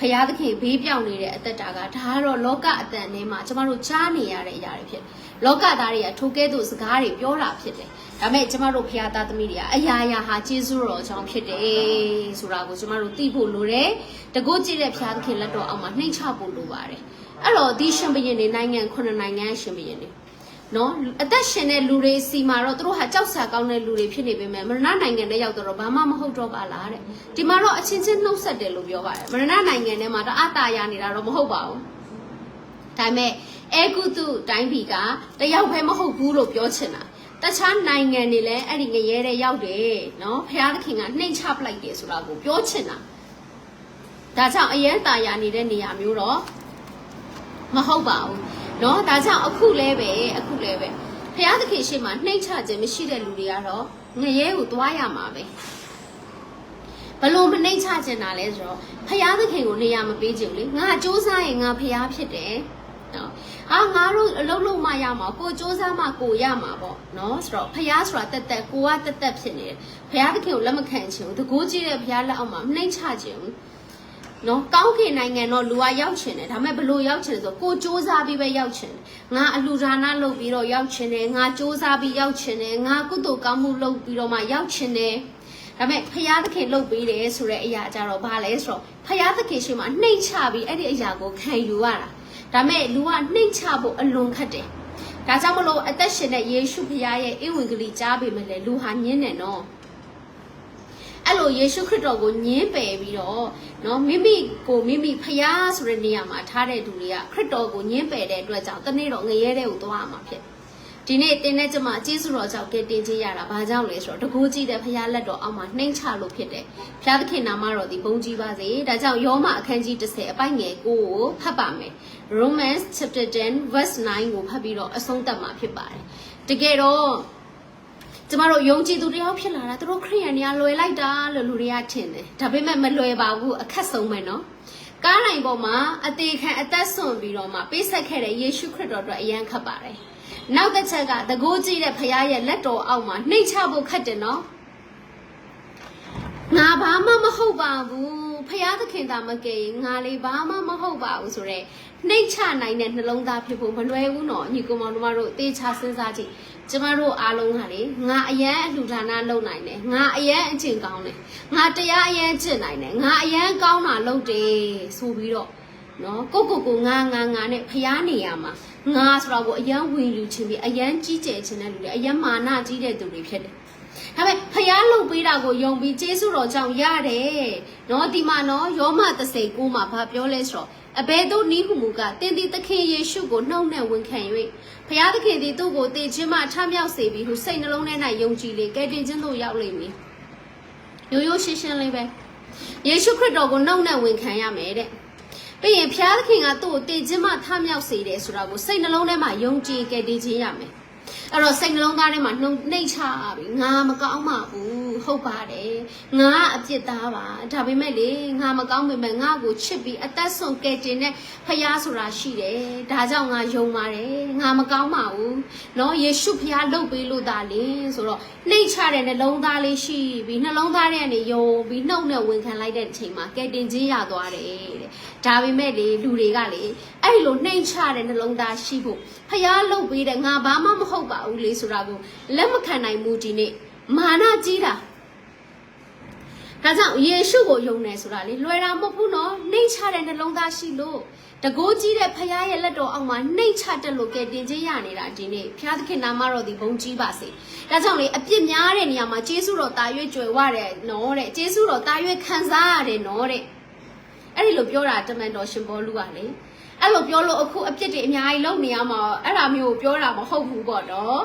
့ဖယားသခင်ဘေးပြောင်းနေတဲ့အသက်တာကဒါကတော့လောကအတန်ထဲမှာကျမတို့ကြားနေရတဲ့အရာတွေဖြစ်လောကသားတွေကထိုကဲ့သို့စကားတွေပြောတာဖြစ်တယ်ဒါပေမဲ့ကျမတို့ဖယားသားသမီးတွေကအရာရာဟာကျေးဇူးတော်ကြောင့်ဖြစ်တယ်ဆိုတာကိုကျမတို့သိဖို့လိုတယ်တကုတ်ကြည့်တဲ့ဖယားသခင်လက်တော်အောက်မှာနှိမ့်ချဖို့လိုပါတယ်အဲ့တော့ဒီရှင်ဘရင်တွေနိုင်ငံ9နိုင်ငံရှင်ဘရင်တွေနော်အသက်ရှင်တဲ့လူတွေစီမှာတော့သူတို့ဟာကြောက်စရာကောင်းတဲ့လူတွေဖြစ်နေပေမဲ့မရဏနိုင်ငံထဲရောက်တော့ဘာမှမဟုတ်တော့ပါလားတဲ့ဒီမှာတော့အချင်းချင်းနှုတ်ဆက်တယ်လို့ပြောပါတယ်မရဏနိုင်ငံထဲမှာတော့အတာရနေတာတော့မဟုတ်ပါဘူးဒါပေမဲ့အေဂုတုတိုင်းပြည်ကတယောက်ပဲမဟုတ်ဘူးလို့ပြောချင်တာတခြားနိုင်ငံတွေလည်းအဲ့ဒီငရဲတဲ့ရောက်တယ်နော်ဘုရားသခင်ကနှိမ့်ချပလိုက်တယ်ဆိုတာကိုပြောချင်တာဒါကြောင့်အရင်တာရနေတဲ့နေရာမျိုးတော့မဟုတ်ပါဘူးနော်ဒါကြောင့်အခုလဲပဲဘုရားသခင်ရှေ့မှာနှိမ့်ချခြင်းမရှိတဲ့လူတွေကတော့ငရဲကိုသွားရမှာပဲဘလို့မနှိမ့်ချခြင်းတာလဲဆိုတော့ဘုရားသခင်ကိုနေရာမပေးချင်ဘူးလေငါစူးစမ်းရင်ငါဘုရားဖြစ်တယ်နော်ငါတို့အလုံးလုံးမရမှာကိုစူးစမ်းမှကိုရမှာပေါ့နော်ဆိုတော့ဘုရားဆိုတာတက်ကိုကတက်ဖြစ်နေတယ်ဘုရားသခင်ကိုလက်မခံချင်ဘူးတကူးကြည့်တဲ့ဘုရားလက်အောက်မှာနှိမ့်ချခြင်းဘူးနော်ကောင်းကင်နိုင်ငံတော့လူကရောက်ချင်တယ်ဒါပေမဲ့ဘလို့ရောက်ချင်လဲဆိုကိုစူးစမ်းပြီးပဲရောက်ချင်တယ်ငါအလှူဒါနလုပ်ပြီးတော့ရောက်ချင်တယ်ငါစူးစမ်းပြီးရောက်ချင်တယ်ငါကုသိုလ်ကောင်းမှုလုပ်ပြီးတော့မှရောက်ချင်တယ်ဒါပေမဲ့ဖယားသခင်လုပ်ပေးတယ်ဆိုတဲ့အရာကြတော့ဘာလဲဆိုတော့ဖယားသခင်ရှိမှနှိမ့်ချပြီးအဲ့ဒီအရာကိုခံယူရတာဒါပေမဲ့လူကနှိမ့်ချဖို့အလွန်ခက်တယ်ဒါကြောင့်မလို့အသက်ရှင်တဲ့ယေရှုဖယားရဲ့ဧဝံဂေလိကြားပေမဲ့လေလူဟာညင်းတယ်နော်အဲ့လိုယေရှုခရစ်တော်ကိုညင်းပယ်ပြီးတော့နော်မိမိဖယားဆိုတဲ့နေရာမှာထားတဲ့သူတွေကခရစ်တော်ကိုညင်းပယ်တဲ့အတွက်ကြောင့်တနေ့တော့ငရဲတဲ့ကိုသွားရမှာဖြစ်ဒီနေ့တင်းနဲ့ကျမကျေးဇူးတော်ကြောင့်ကဲတင်ခြင်းရတာဘာကြောင့်လဲဆိုတော့တကူးကြည့်တဲ့ဖခင်လက်တော်အောက်မှာနှိမ့်ချလို့ဖြစ်တယ်ဖခင်သခင်နာမတော်ဒီဘုန်းကြီးပါစေဒါကြောင့်ယောမအခန်းကြီး10အပိုက်ငယ်9ကိုဖတ်ပါမယ် Romans chapter 10 verse 9ကိုဖတ်ပြီးတော့အဆုံးသတ်မှာဖြစ်ပါတယ်တကယ်တော့ကျမတို့ယုံကြည်သူတယောက်ဖြစ်လာတာသူတို့ခရိယန်တွေကလွယ်လိုက်တာလို့လူတွေကထင်တယ်ဒါပေမဲ့မလွယ်ပါဘူးအခက်ဆုံးပဲနော်ကားနိုင်ပေါ်မှာအသေးခံအသက်ဆွန်ပြီးတော့မှပေးဆက်ခဲ့တဲ့ယေရှုခရစ်တော်အတွက်အရန်ခတ်ပါတယ်နောက်တစ်ချက်ကတကိုးကြည့်တဲ့ဖခင်ရဲ့လက်တော်အောက်မှာနှိမ့်ချဖို့ခက်တယ်နော်ငါဘာမှမဟုတ်ပါဘူးဖခင်သခင်သာမကယ်ငါလေးဘာမှမဟုတ်ပါဘူးဆိုတော့နှိမ့်ချနိုင်တဲ့နှလုံးသားဖြစ်ဖို့မလွယ်ဘူးနော်ညီကောင်မောင်တို့တို့တေချာစဉ်းစားကြည့်ကျမတို့အားလုံးကလေငါအရန်အလှူဒါနလုပ်နိုင်တယ်ငါအရန်အကျင့်ကောင်းတယ်ငါတရားအရန်ကျင့်နိုင်တယ်ငါအရန်ကောင်းတာလုပ်တယ်ဆိုပြီးတော့နော်ကိုငါနဲ့ဖျားနေရမှာငါဆိုတော့ကိုအရန်ဝင်ယူခြင်းပြီးအရန်ကြီးကျယ်ခြင်းတဲ့လူတွေအရန်မာနကြီးတဲ့သူတွေဖြစ်တယ် ဒါပေမဲ့ဖျားလုံပေးတာကိုယုံပြီးကျေးဇူးတော်ကြောင့်ရတယ်နော်ဒီမှာနော်ယောမ39မှာဘာပြောလဲဆိုတော့အဘယ်သို့နည်းဟုမူကတင်သည်သခင်ယေရှုကိုနှုတ်နဲ့ဝန်ခံ၍ဖျားသခင်သည်သူ့ကိုတည်ခြင်းမှထမြောက်စေပြီးဟုစိတ်နှလုံးထဲ၌ယုံကြည်လေကယ်တင်ခြင်းသို့ရောက်လိမ့်မည်ရိုးရိုးရှင်းရှင်းလေးပဲယေရှုခရစ်တော်ကိုနှုတ်နဲ့ဝန်ခံရမယ်တဲ့ပြီးရင်ဖျားသခင်ကသူ့ကိုတည်ခြင်းမှထမြောက်စေတယ်ဆိုတာကိုစိတ်နှလုံးထဲမှာယုံကြည်ကယ်တင်ခြင်းရမယ်အဲ့တော့စိတ်နှလုံးသားထဲမှာနှိမ့်ချပြီငါမကောင်းပါဘူးဟုတ်ပါတယ်ငါအပြစ်သားပါဒါပေမဲ့လေငါမကောင်းပေမဲ့ငါ့ကိုချစ်ပြီးအသက်ဆုံးကယ်တင်တဲ့ဖခင်ဆိုတာရှိတယ်ဒါကြောင့်ငါယုံပါတယ်ငါမကောင်းပါဘူးเนาะယေရှုဖခင်လှုပ်ပေးလို့ဒါလေဆိုတော့နှိမ့်ချတဲ့နှလုံးသားလေးရှိပြီးနှလုံးသားထဲကနေယုံပြီးနှုတ်နဲ့ဝန်ခံလိုက်တဲ့အချိန်မှာကယ်တင်ခြင်းရသွားတယ်တဲ့ဒါပေမဲ့လေလူတွေကလေအဲ့လိုနှိမ့်ချတဲ့နှလုံးသားရှိဖို့ဖခင်လှုပ်ပေးတဲ့ငါဘာမှမဟုတ်ပါဘူးလေဆိုတာကိုလက်မခံနိုင်ဘူးဒီနေ့မာနကြီးတာဒါကြောင့်ယေရှုကိုယုံတယ်ဆိုတာလေလွယ်တာမဟုတ်ဘူးနော်နှိမ့်ချတဲ့နှလုံးသားရှိလို့တကိုးကြီးတဲ့ဖခင်ရဲ့လက်တော်အောက်မှာနှိမ့်ချတက်လို့ကဲတင်ခြင်းရနေတာဒီနေ့ဖခင်သခင်နာမတော်ဒီဘုန်းကြီးပါစေဒါကြောင့်လေအပြစ်များတဲ့နေရာမှာကျေးဇူးတော်တာရွေ့ကြွယ်ဝတယ်နော်တဲ့ကျေးဇူးတော်တာရွေ့ခံစားရတယ်နော်တဲ့အဲ့ဒီလိုပြောတာတမန်တော်ရှင်ဘောလူကလေအဲ့လိုပြောလို့အခုအပြစ်တွေအများကြီးလုပ်နေရမှာအဲ့ဒါမျိုးကိုပြောတာမဟုတ်ဘူးပေါ့နော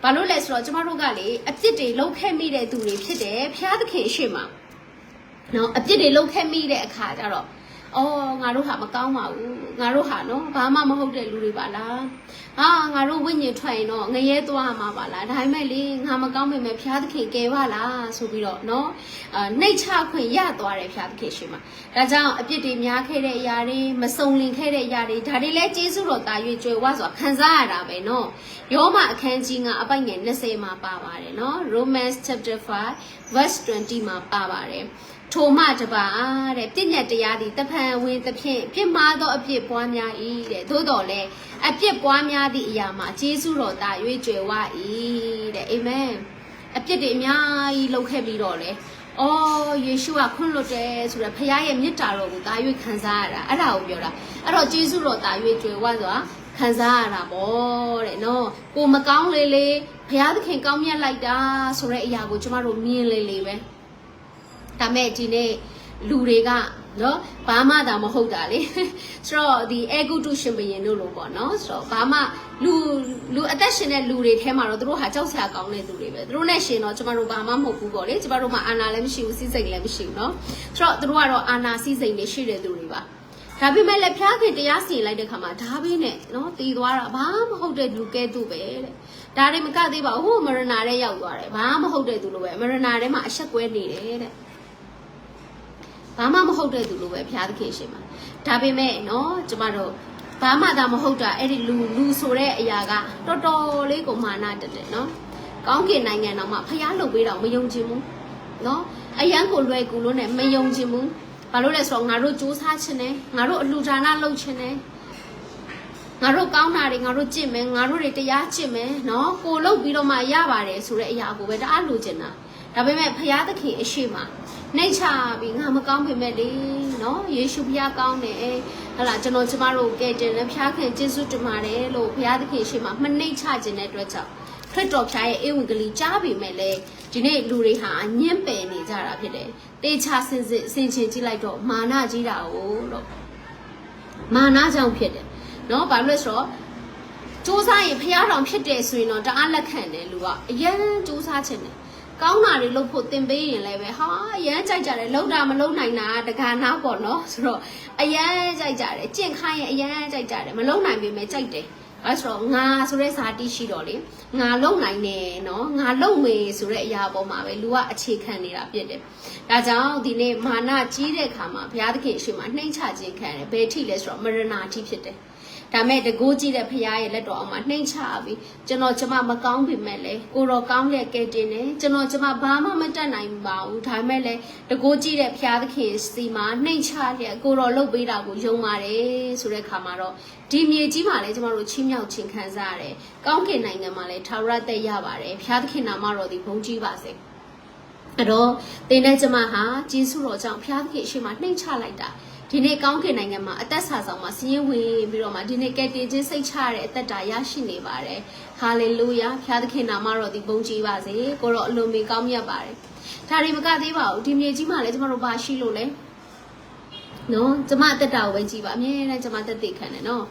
်ဘာလို့လဲဆိုတော့ကျမတို့ကလေအပြစ်တွေလုပ်ခဲ့မိတဲ့သူတွေဖြစ်တယ်ဖျားသခင်ရှိမှာနော်အပြစ်တွေလုပ်ခဲ့မိတဲ့အခါကျတော့အော်ငါတို့ဟာမကောင်းပါဘူးငါတို့ဟာနော်ဘာမှမဟုတ်တဲ့လူတွေပါလားငါတို့ဝိညာဉ်ထွက်ရင်တော့ငရဲသွားမှာပါလားဒါပေမဲ့လေငါမကောင်းပေမဲ့ဖျားသခင်ကယ်ပါလားဆိုပြီးတော့နော်နှိတ်ချခွင့်ရသွားတယ်ဖျားသခင်ရှိမှာဒါကြောင့်အပြစ်တွေများခဲ့တဲ့အရာတွေမစုံလင်ခဲ့တဲ့အရာတွေဒါတွေလည်းကျေးဇူးတော်တာ၍ကြွယ်ဝစွာခံစားရတာပဲနော်ယောမအခန်းကြီး9အပိုက်ငယ်20မှာပါပါတယ်နော် Romans chapter 5 verse 20မှာပါပါတယ်ထိုမှတပါတဲ့ပြည့်ညတ်တရားသည်တဖန်ဝင်သဖြင့်ပြစ်မှားသောအပြစ်ပွားများ၏တဲ့သို့တော်လည်းအပြစ်ပွားများသည့်အရာမှာကျေးဇူးတော်သာ၍ကြွယ်ဝ၏တဲ့အာမင်အပြစ်တွေအများကြီးလုပ်ခဲ့ပြီးတော့လေအော်ယေရှုကခွင့်လွတ်တယ်ဆိုတော့ဖခင်ရဲ့မေတ္တာတော်ကိုသာ၍ခံစားရတာအဲ့ဒါကိုပြောတာအဲ့တော့ကျေးဇူးတော်သာ၍ကြွယ်ဝစွာခံစားရတာပေါ့တဲ့နော်ကိုမကောင်းလေလေဘုရားသခင်ကောင်းမြတ်လိုက်တာဆိုတဲ့အရာကိုကျမတို့မြင်လေလေပဲဒါမဲ့ဒီနေ့လူတွေကနော်ဘာမှသာမဟုတ်တာလေဆိုတော့ဒီအေဂုတုရှင်ဘုရင်တို့လိုပေါ့နော်ဆိုတော့ဘာမှလူအသက်ရှင်တဲ့လူတွေထဲမှာတော့သူတို့ဟာကြောက်စရာကောင်းတဲ့သူတွေပဲသူတို့နဲ့ရှင်တော့ကျမတို့ဘာမှမဟုတ်ဘူးပေါ့လေကျမတို့မှာအာဏာလည်းမရှိဘူးစီးစိမ်လည်းမရှိဘူးနော်ဆိုတော့သူတို့ကတော့အာဏာစီးစိမ်တွေရှိတဲ့သူတွေပါဒါပေမဲ့လည်းဖျားခင်တရားစီရင်လိုက်တဲ့ခါမှာဓာဘေးနဲ့နော်တည်သွားတာဘာမှမဟုတ်တဲ့လူကဲသူပဲတဲ့ဒါတွေမကသေးပါဘူးဟိုမရနာထဲရောက်သွားတယ်ဘာမှမဟုတ်တဲ့သူလိုပဲမရနာထဲမှာအဆက်ကွဲနေတယ်တဲ့ဘာမှမဟုတ်တဲ့သူလိုပဲဘုရားသခင်ရှင်မှာဒါပေမဲ့နော်ကျမတို့ဘာမှသာမဟုတ်တာအဲ့ဒီလူဆိုတဲ့အရာကတော်တော်လေးကိုမာနတက်တယ်နော်ကောင်းကင်နိုင်ငံတော်မှာဖျားလုပ်ပေးတော့မယုံချင်ဘူးနော်အရန်ကိုလွယ်ကူလို့နဲ့မယုံချင်ဘူးဘာလို့လဲဆိုတော့ငါတို့စူးစမ်းချင်တယ်ငါတို့အလှူဒါနလုပ်ချင်တယ်ငါတို့ကောင်းတာတွေငါတို့ကြင့်မယ်ငါတို့တွေတရားကြင့်မယ်နော်ကိုလုပ်ပြီးတော့မှရပါတယ်ဆိုတဲ့အရာကိုပဲတအားလိုချင်တာဒါပေမဲ့ဘုရားသခင်အရှိမနှိတ်ချပြီးငါမကောင်းပေမဲ့လေနော်ယေရှုဘုရားကောင်းတယ်ဟလာကျွန်တော်ကျမတို့ကဲတင်လဲဘုရားခင်ကျေးဇူးတင်ပါတယ်လို့ဘုရားသခင်ရှိမမနှိတ်ချခြင်းတဲ့အတွက်ကြောင့်ခရစ်တော်ဘုရားရဲ့ဧဝံဂေလိကြားပေမဲ့လေဒီနေ့လူတွေဟာညှင်းပယ်နေကြတာဖြစ်တယ်တေချာစင်ချင်းကြည့်လိုက်တော့မာနကြီးတာ哦လို့မာနကြောင့်ဖြစ်တယ်နော်ဘာလို့လဲဆိုတော့စူးစမ်းရင်ဘုရားတော်ဖြစ်တယ်ဆိုရင်တော့တအားလက်ခံတယ်လူကအရင်စူးစမ်းခြင်းတယ်ကောင်းတာတွေလုပ်ဖို့သင်ပေးရင်လည်းပဲဟာအရန်ကြိုက်ကြတယ်လုံတာမလုံနိုင်တာတက္ကနာပေါ့နော်ဆိုတော့အရန်ကြိုက်ကြတယ်ကျင့်ခိုင်းရင်အရန်ကြိုက်ကြတယ်မလုံနိုင်ပေမဲ့ကြိုက်တယ်အဲဆိုတော့ငါဆိုတဲ့ဇာတိရှိတော့လေငါလုံနိုင်တယ်နော်ငါလုံမေဆိုတဲ့အရာပေါ်မှာပဲလူကအခြေခံနေတာဖြစ်တယ်ဒါကြောင့်ဒီနေ့မာနကြီးတဲ့အခါမှာဘုရားသခင်အရှိမနှိမ့်ချခြင်းခံတယ်ဘယ်ထိလဲဆိုတော့မရဏအထိဖြစ်တယ်ဒါမဲ့တကူးကြည့်တဲ့ဖရားရဲ့လက်တော်အောင်မှာနှိမ့်ချပြီးကျွန်တော်ကျမမကောင်းပြီမဲ့လေကိုတော်ကောင်းတဲ့ကဲတင်တယ်ကျွန်တော်ကျမဘာမှမတတ်နိုင်ပါဘူးဒါမဲ့လေတကူးကြည့်တဲ့ဖရားသခင်စီမှာနှိမ့်ချလျက်ကိုတော်လှုပ်ပေးတာကိုယုံပါတယ်ဆိုတဲ့ခါမှာတော့ဒီမြေကြီးမှာလည်းကျမတို့ချီးမြှောက်ခြင်းခံစားရတယ်ကောင်းကင်နိုင်ငံမှာလည်းထာဝရသက်ရပါတယ်ဖရားသခင်နာမတော်ဒီဘုန်းကြီးပါစေအဲ့တော့တင်းတဲ့ကျမဟာဂျေစုတော်ကြောင့်ဖရားသခင်အရှိမနှိမ့်ချလိုက်တာဒီနေ့ကောင်းကင်နိုင်ငံမှာအသက်ဆာဆောင်မှာစည်ရင်ဝင်ပြီးတော့မှဒီနေ့ကဲတင်ချင်းစိတ်ချတဲ့အသက်တာရရှိနေပါတယ်ဟ Hallelujah ဖျားသခင်နာမတော်ဒီဘုန်းကြီးပါစေကိုတော့အလွန်မင်းကောင်းမြတ်ပါတယ်ဒါတွေမကသေးပါဘူးဒီမြေကြီးမှာလည်းကျမတို့ဘာရှိလို့လဲနော်ကျမအသက်တာကိုပဲကြည့်ပါအမြဲတမ်းကျမသက်သေခံတယ်နော်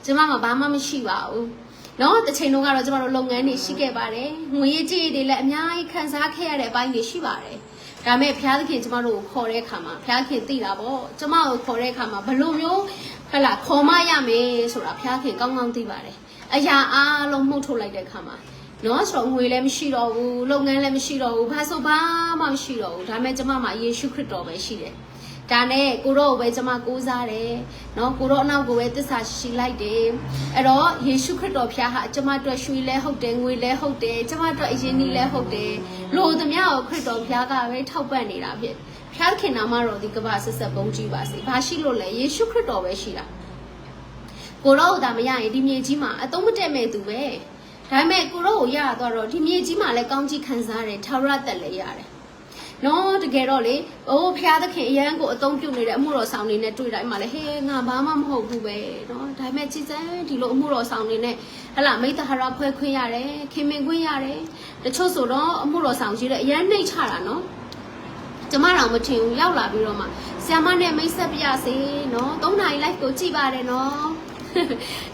ကျမမှာဘာမှမရှိပါဘူးနော်တစ်ချိန်လုံးကတော့ကျမတို့လုပ်ငန်းတွေရှိခဲ့ပါတယ်ငွေကြေးတွေလည်းအများကြီးခံစားခဲ့ရတဲ့အပိုင်းတွေရှိပါတယ်ဒါမဲ့ဘုရားသခင်ကျမတို့ကိုခေါ်တဲ့အခါမှာဘုရားခင်သိတာပေါ့ကျမကိုခေါ်တဲ့အခါမှာဘယ်လိုမျိုးဟလာခေါ်မရမယ်ဆိုတာဘုရားခင်ကောင်းကောင်းသိပါတယ်အရာအားလုံးမှုတ်ထုတ်လိုက်တဲ့အခါမှာနော်ဆိုတော့ငွေလည်းမရှိတော့ဘူးလုပ်ငန်းလည်းမရှိတော့ဘူးဘာဆိုဘာမှမရှိတော့ဘူးဒါမဲ့ကျမမှာယေရှုခရစ်တော်ပဲရှိတယ်ဒါနဲ့ကိုတော့ပဲကျမကိုးစားတယ်နော်ကိုတော့အနောက်ကိုပဲသစ္စာရှိလိုက်တယ်အဲ့တော့ယေရှုခရစ်တော်ဖျားဟာကျမတို့ရွှေလဲဟုတ်တယ်ငွေလဲဟုတ်တယ်ကျမတို့အရင်ကြီးလဲဟုတ်တယ်လို့သမျှကိုခရစ်တော်ဖျားကပဲထောက်ပံ့နေတာဖြစ်ဖျားခင်နာမတော်ဒီကပ္ပဆက်ဆက်ပုံကြည့်ပါစေဘာရှိလို့လဲယေရှုခရစ်တော်ပဲရှိတာကိုတော့ဒါမရရင်ဒီမြေကြီးမှာအသုံးမတက်မဲ့သူပဲဒါပေမဲ့ကိုတော့ကိုရတော့ဒီမြေကြီးမှာလည်းကောင်းကြီးခံစားရတယ်ထာဝရတက်လည်းရတယ်နော်တကယ်တော့လေဟိုဖျားသခင်အရန်ကိုအသုံးပြုနေတဲ့အမှုတော်ဆောင်နေနဲ့တွေ့တိုင်းမှာလေဟဲငါဘာမှမဟုတ်ဘူးပဲနော်ဒါပေမဲ့ကြည်စမ်းဒီလိုအမှုတော်ဆောင်နေနဲ့ဟလာမိတ္တဟာရဖွဲခွင့်ရတယ်ခင်မင်ခွင့်ရတယ်တချို့ဆိုတော့အမှုတော်ဆောင်ကြီးတဲ့အရန်နှိတ်ချတာနော်ကျမတော်မထင်ဘူးရောက်လာပြီးတော့မှဆ iam မနဲ့မိတ်ဆက်ပြစေနော်3နာရီ live ကိုကြည့်ပါတယ်နော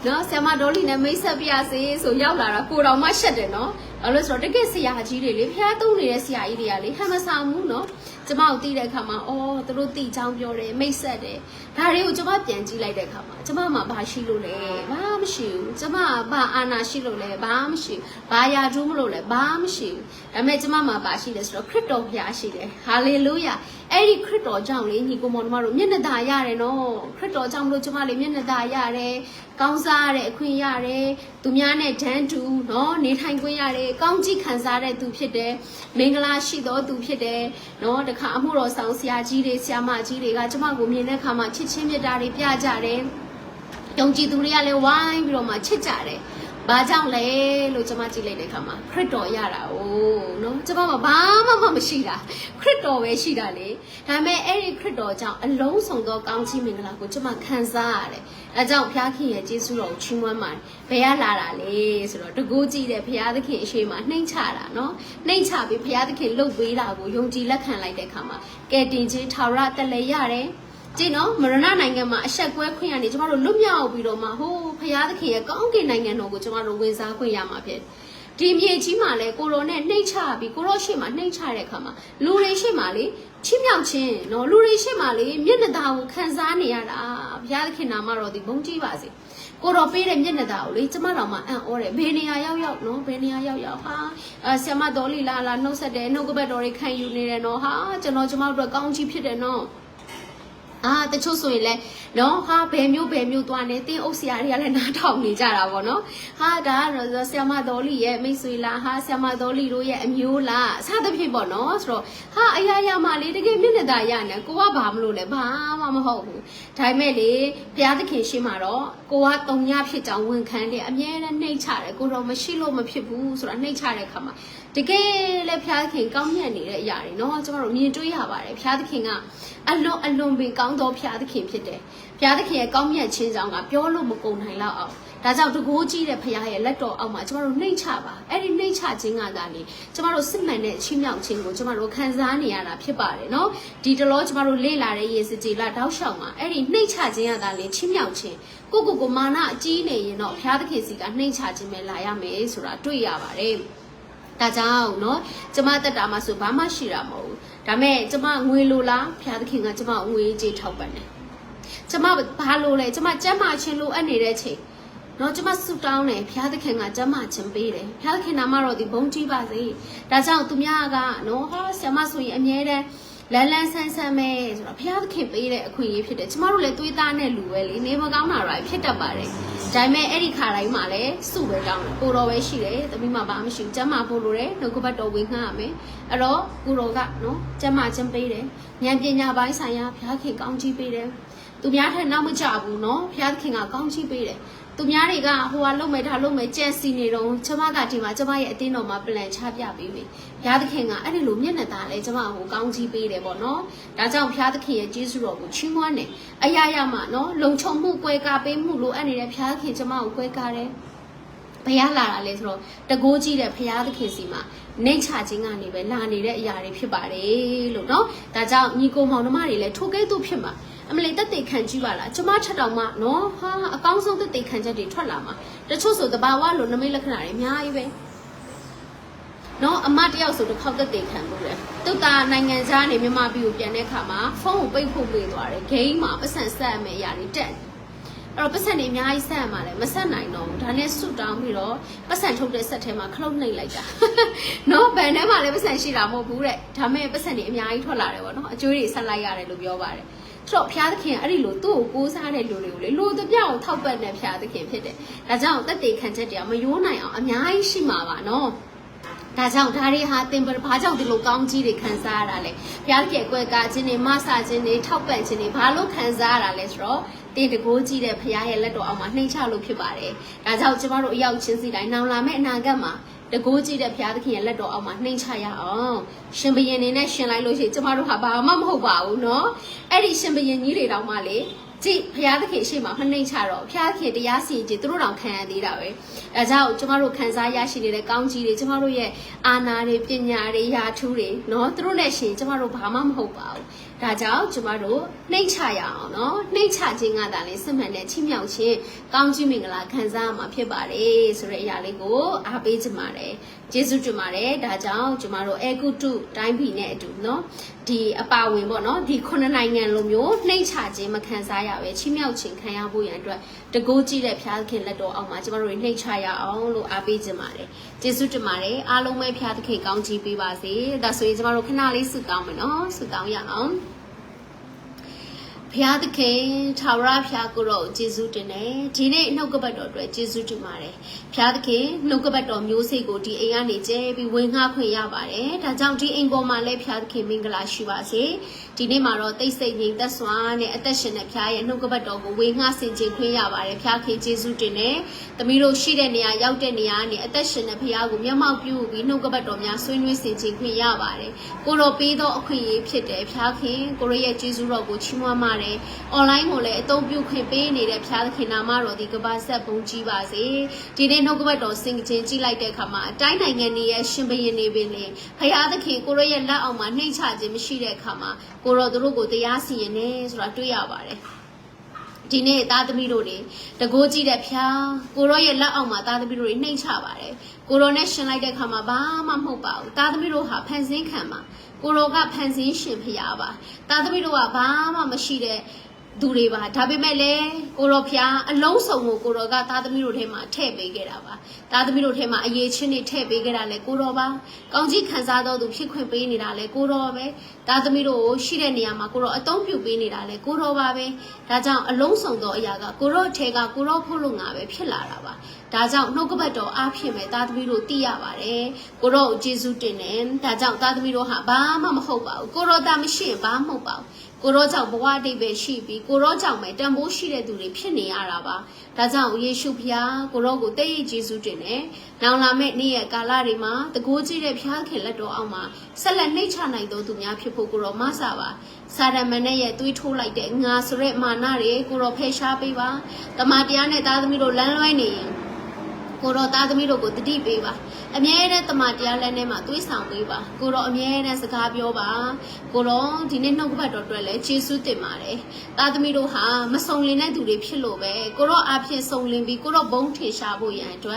်နော်ဆ iam မဒေါ်လီနဲ့မိတ်ဆက်ပြစေဆိုရောက်လာတာကိုတော်မှရှက်တယ်နော်အဲ့လိုဆိုတော့တကယ်ဆရာကြီးတွေလေဖျားသုံးနေတဲ့ဆရာကြီးတွေကလေဟမ်မဆောင်ဘူးနော်ကျမကိုတီးတဲ့အခါမှာအော်သူတို့တီးချောင်းပြောတယ်မိတ်ဆက်တယ်ဒါတွေကိုကျမပြန်ကြည့်လိုက်တဲ့အခါမှာကျမမှာဘာရှိလို့လဲဘာမရှိဘူးကျမဘာအာနာရှိလို့လဲဘာမရှိဘူးဘာယာဒူးမလို့လဲဘာမရှိဘူးဒါပေမဲ့ကျမမှာဘာရှိလဲဆိုတော့ခရစ်တော်ဖျားရှိတယ်ဟာလေလုယာအဲ့ဒီခရစ်တော်ကြောင့်လေညီကိုမောင်တို့မျက်နှာသာရတယ်နော်ခရစ်တော်ကြောင့်မလို့ကျမလေမျက်နှာသာရတယ်ကောင်းစားရတဲ့အခွင့်ရတယ်သူများနဲ့တန်းတူနော်နေထိုင်ခွင့်ရတယ်ကောင်းကြီးခံစားတဲ့သူဖြစ်တယ်မင်္ဂလာရှိသောသူဖြစ်တယ်နော်တခါအမှုတော်ဆောင်ဆရာကြီးတွေဆရာမကြီးတွေကကျမကိုမြင်တဲ့အခါမှာချစ်ချင်းမြတ်တာတွေပြကြတယ်ယုံကြည်သူတွေကလည်းဝိုင်းပြီးတော့မှချစ်ကြတယ်ဘာကြောင့်လဲလို့ကျမကြည့်လိုက်တဲ့အခါမှာခရစ်တော်ရတာ哦နော်ကျမကဘာမှမရှိတာခရစ်တော်ပဲရှိတာလေဒါပေမဲ့အဲ့ဒီခရစ်တော်ကြောင့်အလုံးစုံသောကောင်းချီးမင်္ဂလာကိုကျမခံစားရတယ်အဲကြောင့်ဘုရားခင်ရဲ့ကျေးဇူးတော်ကိုချီးမွမ်းပါတယ်ဘယ်ရလာတာလဲဆိုတော့တကူးကြည့်တဲ့ဘုရားသခင်အရှိမနှိမ့်ချတာနော်နှိမ့်ချပြီးဘုရားသခင်လှုပ်ပေးတာကိုယုံကြည်လက်ခံလိုက်တဲ့အခါမှာကဲတင်ခြင်းထာဝရတက်လည်းရတယ်ကြည့်နော်မရဏနိုင်ငံမှာအဆက်ကွဲခွင့်ရနေကျမတို့လွတ်မြောက်ပြီးတော့မှဟိုးဖရာသခင်ရဲ့ကောင်းကင်နိုင်ငံတော်ကိုကျမတို့ဝင်စားခွင့်ရမှာဖြစ်ဒီမြေကြီးမှာလဲကိုရိုနဲ့နှိမ့်ချပြီးကိုရိုရှေ့မှာနှိမ့်ချတဲ့အခါမှာလူတွေရှေ့မှာလေချီးမြှောက်ခြင်းနော်လူတွေရှေ့မှာလေမျက်နှာသာကိုခံစားနေရတာဖရာသခင်နာမတော်ဒီဘုန်းကြီးပါစေကိုတော်ပေးတဲ့မျက်နှာသာကိုလေကျမတော်မှာအံ့ဩတယ်ဘယ်နေရာရောက်ရောက်နော်ဘယ်နေရာရောက်ရောက်ဟာဆ iam မတော်လီလာနှုတ်ဆက်တယ်နှုတ်ကပတ်တော်တွေခံယူနေတယ်နော်ဟာကျမတို့အတွက်ကောင်းကြီးဖြစ်တယ်နော်တချို့ဆိုရင်လည်းနော်ဟာဘယ်မျိုးသွားနေတင်းအုပ်ဆရာတွေကလည်းနားထောင်နေကြတာပေါ့နော်ဟာဒါကတော့ဆ iam မတော်လီရဲ့မိတ်ဆွေလားဟာဆ iam မတော်လီတို့ရဲ့အမျိုးလားစသဖြင့်ပေါ့နော်ဆိုတော့ဟာအရာရာမှလေတကယ်မျက်နှာသာရနေကိုကဘာမလို့လဲဘာမှမဟုတ်ဘူးဒါပေမဲ့လေဘုရားသခင်ရှင်းမှာတော့ကိုကတုံညဖြစ်ကြောင်ဝန်ခံတယ်အမြဲတမ်းနှိမ့်ချတယ်ကိုတော့မရှိလို့မဖြစ်ဘူးဆိုတာနှိမ့်ချတဲ့အခါမှာတကယ်လည်းဘုရားသခင်ကောင်းမြတ်နေတဲ့အရာတွေနော်ကျမတို့မြင်တွေ့ရပါတယ်ဘုရားသခင်ကအလွန်ပင်ကောင်းသောဘုရားသခင်ဖြစ်တယ်ဘုရားသခင်ရဲ့ကောင်းမြတ်ခြင်းကြောင့်ကပြောလို့မကုန်နိုင်တော့အောင်ဒါကြောင့်တကိုးကြီးတဲ့ဘုရားရဲ့လက်တော်အောက်မှာကျမတို့နှိမ့်ချပါအဲ့ဒီနှိမ့်ချခြင်းကသာလေကျမတို့စစ်မှန်တဲ့ချီးမြှောက်ခြင်းကိုကျမတို့ခံစားနေရတာဖြစ်ပါတယ်နော်ဒီတလောကျမတို့လေ့လာတဲ့ရေစကြည်လာတောက်လျှောက်မှာအဲ့ဒီနှိမ့်ချခြင်းကသာလေချီးမြှောက်ခြင်းကိုမာနအကြီးနေရင်တော့ဘုရားသခင်စီကနှိမ့်ချခြင်းပဲလာရမယ်ဆိုတာတွေ့ရပါတယ်ဒါကြောင့်နော်ကျမတက်တာမှာဆိုဘာမှရှိတာမဟုတ်ဘူးဒါမဲ့ကျမငွေလိုလားဘုရားသခင်ကကျမငွေကြေးထောက်ပံ့တယ်ကျမဘာလိုလဲကျမကျမ်းမာခြင်းလိုအပ်နေတဲ့ချိန်နော်ကျမဆုတောင်းတယ်ဘုရားသခင်ကကျမ်းမာခြင်းပေးတယ်ဘုရားသခင်နာမတော်ဒီဘုန်းကြီးပါစေဒါကြောင့်သူများကနော်ဟာဆ iam မဆိုရင်အမြဲတမ်းလန်းဆန်းပဲဆိုတော့ဘုရားသခင်ပေးတဲ့အခွင့်အရေးဖြစ်တယ်ကျမတို့လည်းသွေးသားနဲ့လူပဲလေနေမကောင်းတာတွေဖြစ်တတ်ပါတယ်ဒါပေမဲ့အဲ့ဒီခါတိုင်းမှာလည်းစုပဲကောင်းတယ်ကိုတော်ပဲရှိတယ်တမိမဘာမှမရှိဘူးကျမ်းမာဖို့လိုတယ်နှုတ်ကပတ်တော်ဝင်ငှားရမယ်အဲ့တော့ကိုတော်ကနော်ကျမ်းမာခြင်းပေးတယ်ဉာဏ်ပညာပိုင်းဆိုင်ရာဘုရားခင်ကောင်းချီးပေးတယ်သူများထက်နောက်မကျဘူးနော်ဘုရားသခင်ကကောင်းချီးပေးတယ်သူများတွေကဟိုကလုံမဲ့ဒါလုံမဲ့ကြံစီနေတော့ကျမကဒီမှာကျမရဲ့အတင်းတော်မှာပလန်ချပြပေးပြီဘုရားသခင်ကအဲ့ဒီလိုမျက်နှာသားလဲကျမကိုကောင်းချီးပေးတယ်ပေါ့နော်ဒါကြောင့်ဘုရားသခင်ရဲ့ကျေးဇူးတော်ကိုချီးမွမ်းတယ်အရာရာမှာနော်လုံခြုံမှုကွဲကားပေးမှုလိုအပ်နေတဲ့ဘုရားသခင်ကျမကိုကွဲကားတယ် ဘုရားလာတာလေဆိုတော့တကိုးကြည့်တဲ့ဘုရားသခင်စီမှာနှိမ့်ချခြင်းကနေပဲလာနေတဲ့အရာတွေဖြစ်ပါတယ်လို့နော်ဒါကြောင့်ညီကိုမောင်နှမတွေလည်းထိုကဲ့သို့ဖြစ်မှာအမလေးတက်တေခံကြည့်ပါလားကျမထက်တောင်မှနော်ဟာအကောင်းဆုံးတက်တေခံချက်တွေထွက်လာမှာတချို့ဆိုတဘာဝလိုနမိတ်လက္ခဏာတွေအများကြီးပဲနော်အမတယောက်ဆိုတစ်ခေါက်တက်တေခံလို့လေတုတ်တာနိုင်ငံခြားနေမြန်မာပြည်ကိုပြန်တဲ့အခါမှာဖုန်းကိုပိတ်ဖို့ပေးသွားတယ်ဂိမ်းမှာပတ်စံဆက်အမယ်အရာတွေတက်အဲ့တော့ပတ်စံတွေအများကြီးဆက်ရမှာလေမဆက်နိုင်တော့ဘူးဒါနဲ့ဆူတောင်းပြီးတော့ပတ်စံထုတ်တဲ့ဆက်ထဲမှာခလုတ်နှိပ်လိုက်တာနော်ဘန်ထဲမှာလည်းပတ်စံရှိတာမဟုတ်ဘူးတဲ့ဒါမဲ့ပတ်စံတွေအများကြီးထွက်လာတယ်ပေါ့နော်အကျွေးတွေဆက်လိုက်ရတယ်လို့ပြောပါတယ်ဆိုတော့ဘုရားသခင်အဲ့ဒီလိုသူ့ကိုကိုးစားတဲ့လူတွေကိုလေလူတပြကိုထောက်ပတ်တဲ့ဘုရားသခင်ဖြစ်တယ်ဒါကြောင့်တက်တေခံချက်တွေကမယိုးနိုင်အောင်အများကြီးရှိမှာပါနော်ဒါကြောင့်ဒါတွေဟာသင်ဘာကြောင့်ဒီလိုကောင်းကြီးတွေခံစားရတာလဲဘုရားရဲ့အကွယ်ကားခြင်းတွေမဆာခြင်းတွေထောက်ပံ့ခြင်းတွေဘာလို့ခံစားရတာလဲဆိုတော့တင်တကိုးကြည့်တဲ့ဘုရားရဲ့လက်တော်အောက်မှာနှိမ့်ချလို့ဖြစ်ပါတယ်ဒါကြောင့်ကျမတို့အရောက်ချင်းစီတိုင်းနောင်လာမယ့်အနာဂတ်မှာတကိုးကြည့်တဲ့ဘုရားသခင်ရဲ့လက်တော်အောက်မှာနှိမ့်ချရအောင်ရှင်ဘရင်နေနဲ့ရှင်လိုက်လို့ရှိရင်ကျမတို့ဟာဘာမှမဟုတ်ပါဘူးเนาะအဲ့ဒီရှင်ဘရင်ကြီးတွေတောင်မှလေကြည့်ဘုရားသခင်ရှေ့မှာမနှိမ့်ချတော့ဘုရားသခင်တရားစီရင်ခြင်းသူတို့တောင်ခံရသေးတာပဲအဲကြောင့်ကျမတို့ခံစားရရှိနေတဲ့ကောင်းကြီးတွေကျမတို့ရဲ့အာနာတွေပညာတွေယာထူးတွေเนาะသူတို့နဲ့ရှင်ကျမတို့ဘာမှမဟုတ်ပါဘူးဒါကြောင့်ကျမတို့နှိမ့်ချရအောင်เนาะနှိမ့်ချခြင်းကသာလေစစ်မှန်တဲ့ချီးမြှောက်ခြင်းကောင်းကြီးမင်္ဂလာခံစားရမှာဖြစ်ပါတယ်ဆိုတဲ့အရာလေးကိုအားပေးကြပါတယ်ကျေးဇူးတင်ပါတယ်ဒါကြောင့်ကျမတို့အေကုတုတိုင်းပြည်နဲ့အတူเนาะဒီအပါဝင်ပေါ့เนาะဒီ9နိုင်ငံလိုမျိုးနှိမ့်ချခြင်းမခံစားရပဲချီးမြှောက်ခြင်းခံရဖို့ရန်အတွက်တကိုးကြည့်တဲ့ဘုရားသခင်လက်တော်အောက်မှာကျမတို့နှိမ့်ချရအောင်လို့အားပေးကြပါတယ်ကျေးဇူးတင်ပါတယ်အားလုံးပဲဘုရားသခင်ကောင်းချီးပေးပါစေဒါဆိုရင်ကျမတို့ခဏလေးဆုတောင်းမယ်เนาะဆုတောင်းရအောင်ဘုရားသခင်ထာဝရဘုရားကိုရောကျေးဇူးတင်တယ်ဒီနေ့နှုတ်ကပတ်တော်အတွက်ကျေးဇူးတင်ပါတယ်ဘုရားသခင်နှုတ်ကပတ်တော်မျိုးစိတ်ကိုဒီအိမ်ကနေကျဲပြီးဝင်ငှခွင့်ရပါတယ်ဒါကြောင့်ဒီအိမ်ပေါ်မှာလည်းဘုရားသခင်မင်္ဂလာရှိပါစေဒီနေ့မှာတော့တိတ်ဆိတ်ငြိမ်သက်စွာနဲ့အသက်ရှင်တဲ့ဘုရားရဲ့နှုတ်ကပတ်တော်ကိုဝင်ငှဆင်ခြင်ခွင့်ရပါတယ်ဘုရားခင်ကျေးဇူးတင်တယ်သမီးတို့ရှိတဲ့နေရာရောက်တဲ့နေရာကနေအသက်ရှင်တဲ့ဘုရားကိုမျက်မှောက်ပြုပြီးနှုတ်ကပတ်တော်များဆွေးနွေးဆင်ခြင်ခွင့်ရပါတယ်ကိုတော်ပေးသောအခွင့်အရေးဖြစ်တယ်ဘုရားခင်ကိုရရဲ့ကျေးဇူးတော်ကိုချီးမွမ်းပါတယ်online ကိုလည်းအသုံးပြုခွင့်ပေးနေတဲ့ဘုရားသခင်နာမတော်ဒီကဘာဆက်ဘုံကြီးပါစေဒီနေ့နှုတ်ကပတ်တော်ဆင်ခြင်ကြည့်လိုက်တဲ့အခါမှာအတိုင်းနိုင်ငံတွေရဲ့ရှင်ဘရင်တွေပင်လေဘုရားသခင်ကိုရရဲ့လက်အောက်မှာနှိမ့်ချခြင်းမရှိတဲ့အခါမှာကိုတော်တို့ကိုတရားစီရင်နေဆိုတာတွေ့ရပါတယ်ဒီနေ့သားသမီးတို့တွေတကိုးကြည့်တဲ့ဖျားကိုရောရဲ့လက်အောက်မှာသားသမီးတို့တွေနှိမ့်ချပါတယ်ကိုရောနဲ့ရှင်လိုက်တဲ့ခါမှာဘာမှမဟုတ်ပါဘူးသားသမီးတို့ဟာဖန်ဆင်းခံပါကိုရောကဖန်ဆင်းရှင်ဖျားပါသားသမီးတို့ကဘာမှမရှိတဲ့သူတွေပါဒါပေမဲ့လည်းကိုရောဖျားအလုံးစုံကိုကိုရောကသားသမီးတို့ထဲမှာထည့်ပေးခဲ့တာပါသားသမီးတို့ထဲမှာအရေးချင်းတွေထည့်ပေးခဲ့တာလဲကိုရောပါကောင်းကြီးခံစားတော်သူဖြစ်ခွင့်ပေးနေတာလဲကိုရောပဲသားသမီးတို့ကိုရှိတဲ့နေရာမှာကိုရောအသုံးပြုပေးနေတာလဲကိုရောပါပဲဒါကြောင့်အလုံးစုံသောအရာကကိုရောအထက်ကကိုရောဖို့လို့ငါပဲဖြစ်လာတာပါဒါကြောင့်နှုတ်ကပတ်တော်အားဖြင့်ပဲသားသမီးတို့သိရပါတယ်ကိုရောကိုကျေးဇူးတင်တယ်ဒါကြောင့်သားသမီးတို့ဟာဘာမှမဟုတ်ပါဘူးကိုရောသားမရှိရင်ဘာမှမဟုတ်ပါဘူးကိုရောကြောင့်ဘဝတိတ်ပဲရှိပြီးကိုရောကြောင့်ပဲတန်ဖိုးရှိတဲ့သူတွေဖြစ်နေရတာပါဒါကြောင့်ယေရှုဖျားကိုရောကိုတည့်ရကျေးဇူးတင်တယ်နောင်လာမယ့်နေ့ရက်ကာလတွေမှာတကိုးကြည့်တဲ့ဖျားခင်လက်တော်အောက်မှာဆက်လက်နှိမ့်ချနိုင်သောသူများဖြစ်ဖို့ကိုရောမဆာပါစာရမဏေရဲ့သွေးထိုးလိုက်တဲ့ငါဆိုတဲ့မာနတွေကိုရောဖယ်ရှားပေးပါတမန်တရားနဲ့သားသမီးတို့လမ်းလွဲနေရင်ကိုရောသားသမီးတို့ကိုတတိပေးပါအမြဲတမ်းတမန်တရားလမ်းထဲမှာသွေးဆောင်ပေးပါကိုရောအမြဲတမ်းစကားပြောပါကိုရောဒီနေ့နှုတ်ကပတ်တော်အတွက်လည်းကျေးဇူးတင်ပါတယ်သားသမီးတို့ဟာမစုံလင်တဲ့သူတွေဖြစ်လို့ပဲကိုရောအဖြစ်စုံလင်ပြီးကိုရောဘုံထင်ရှားဖို့ရန်အတွက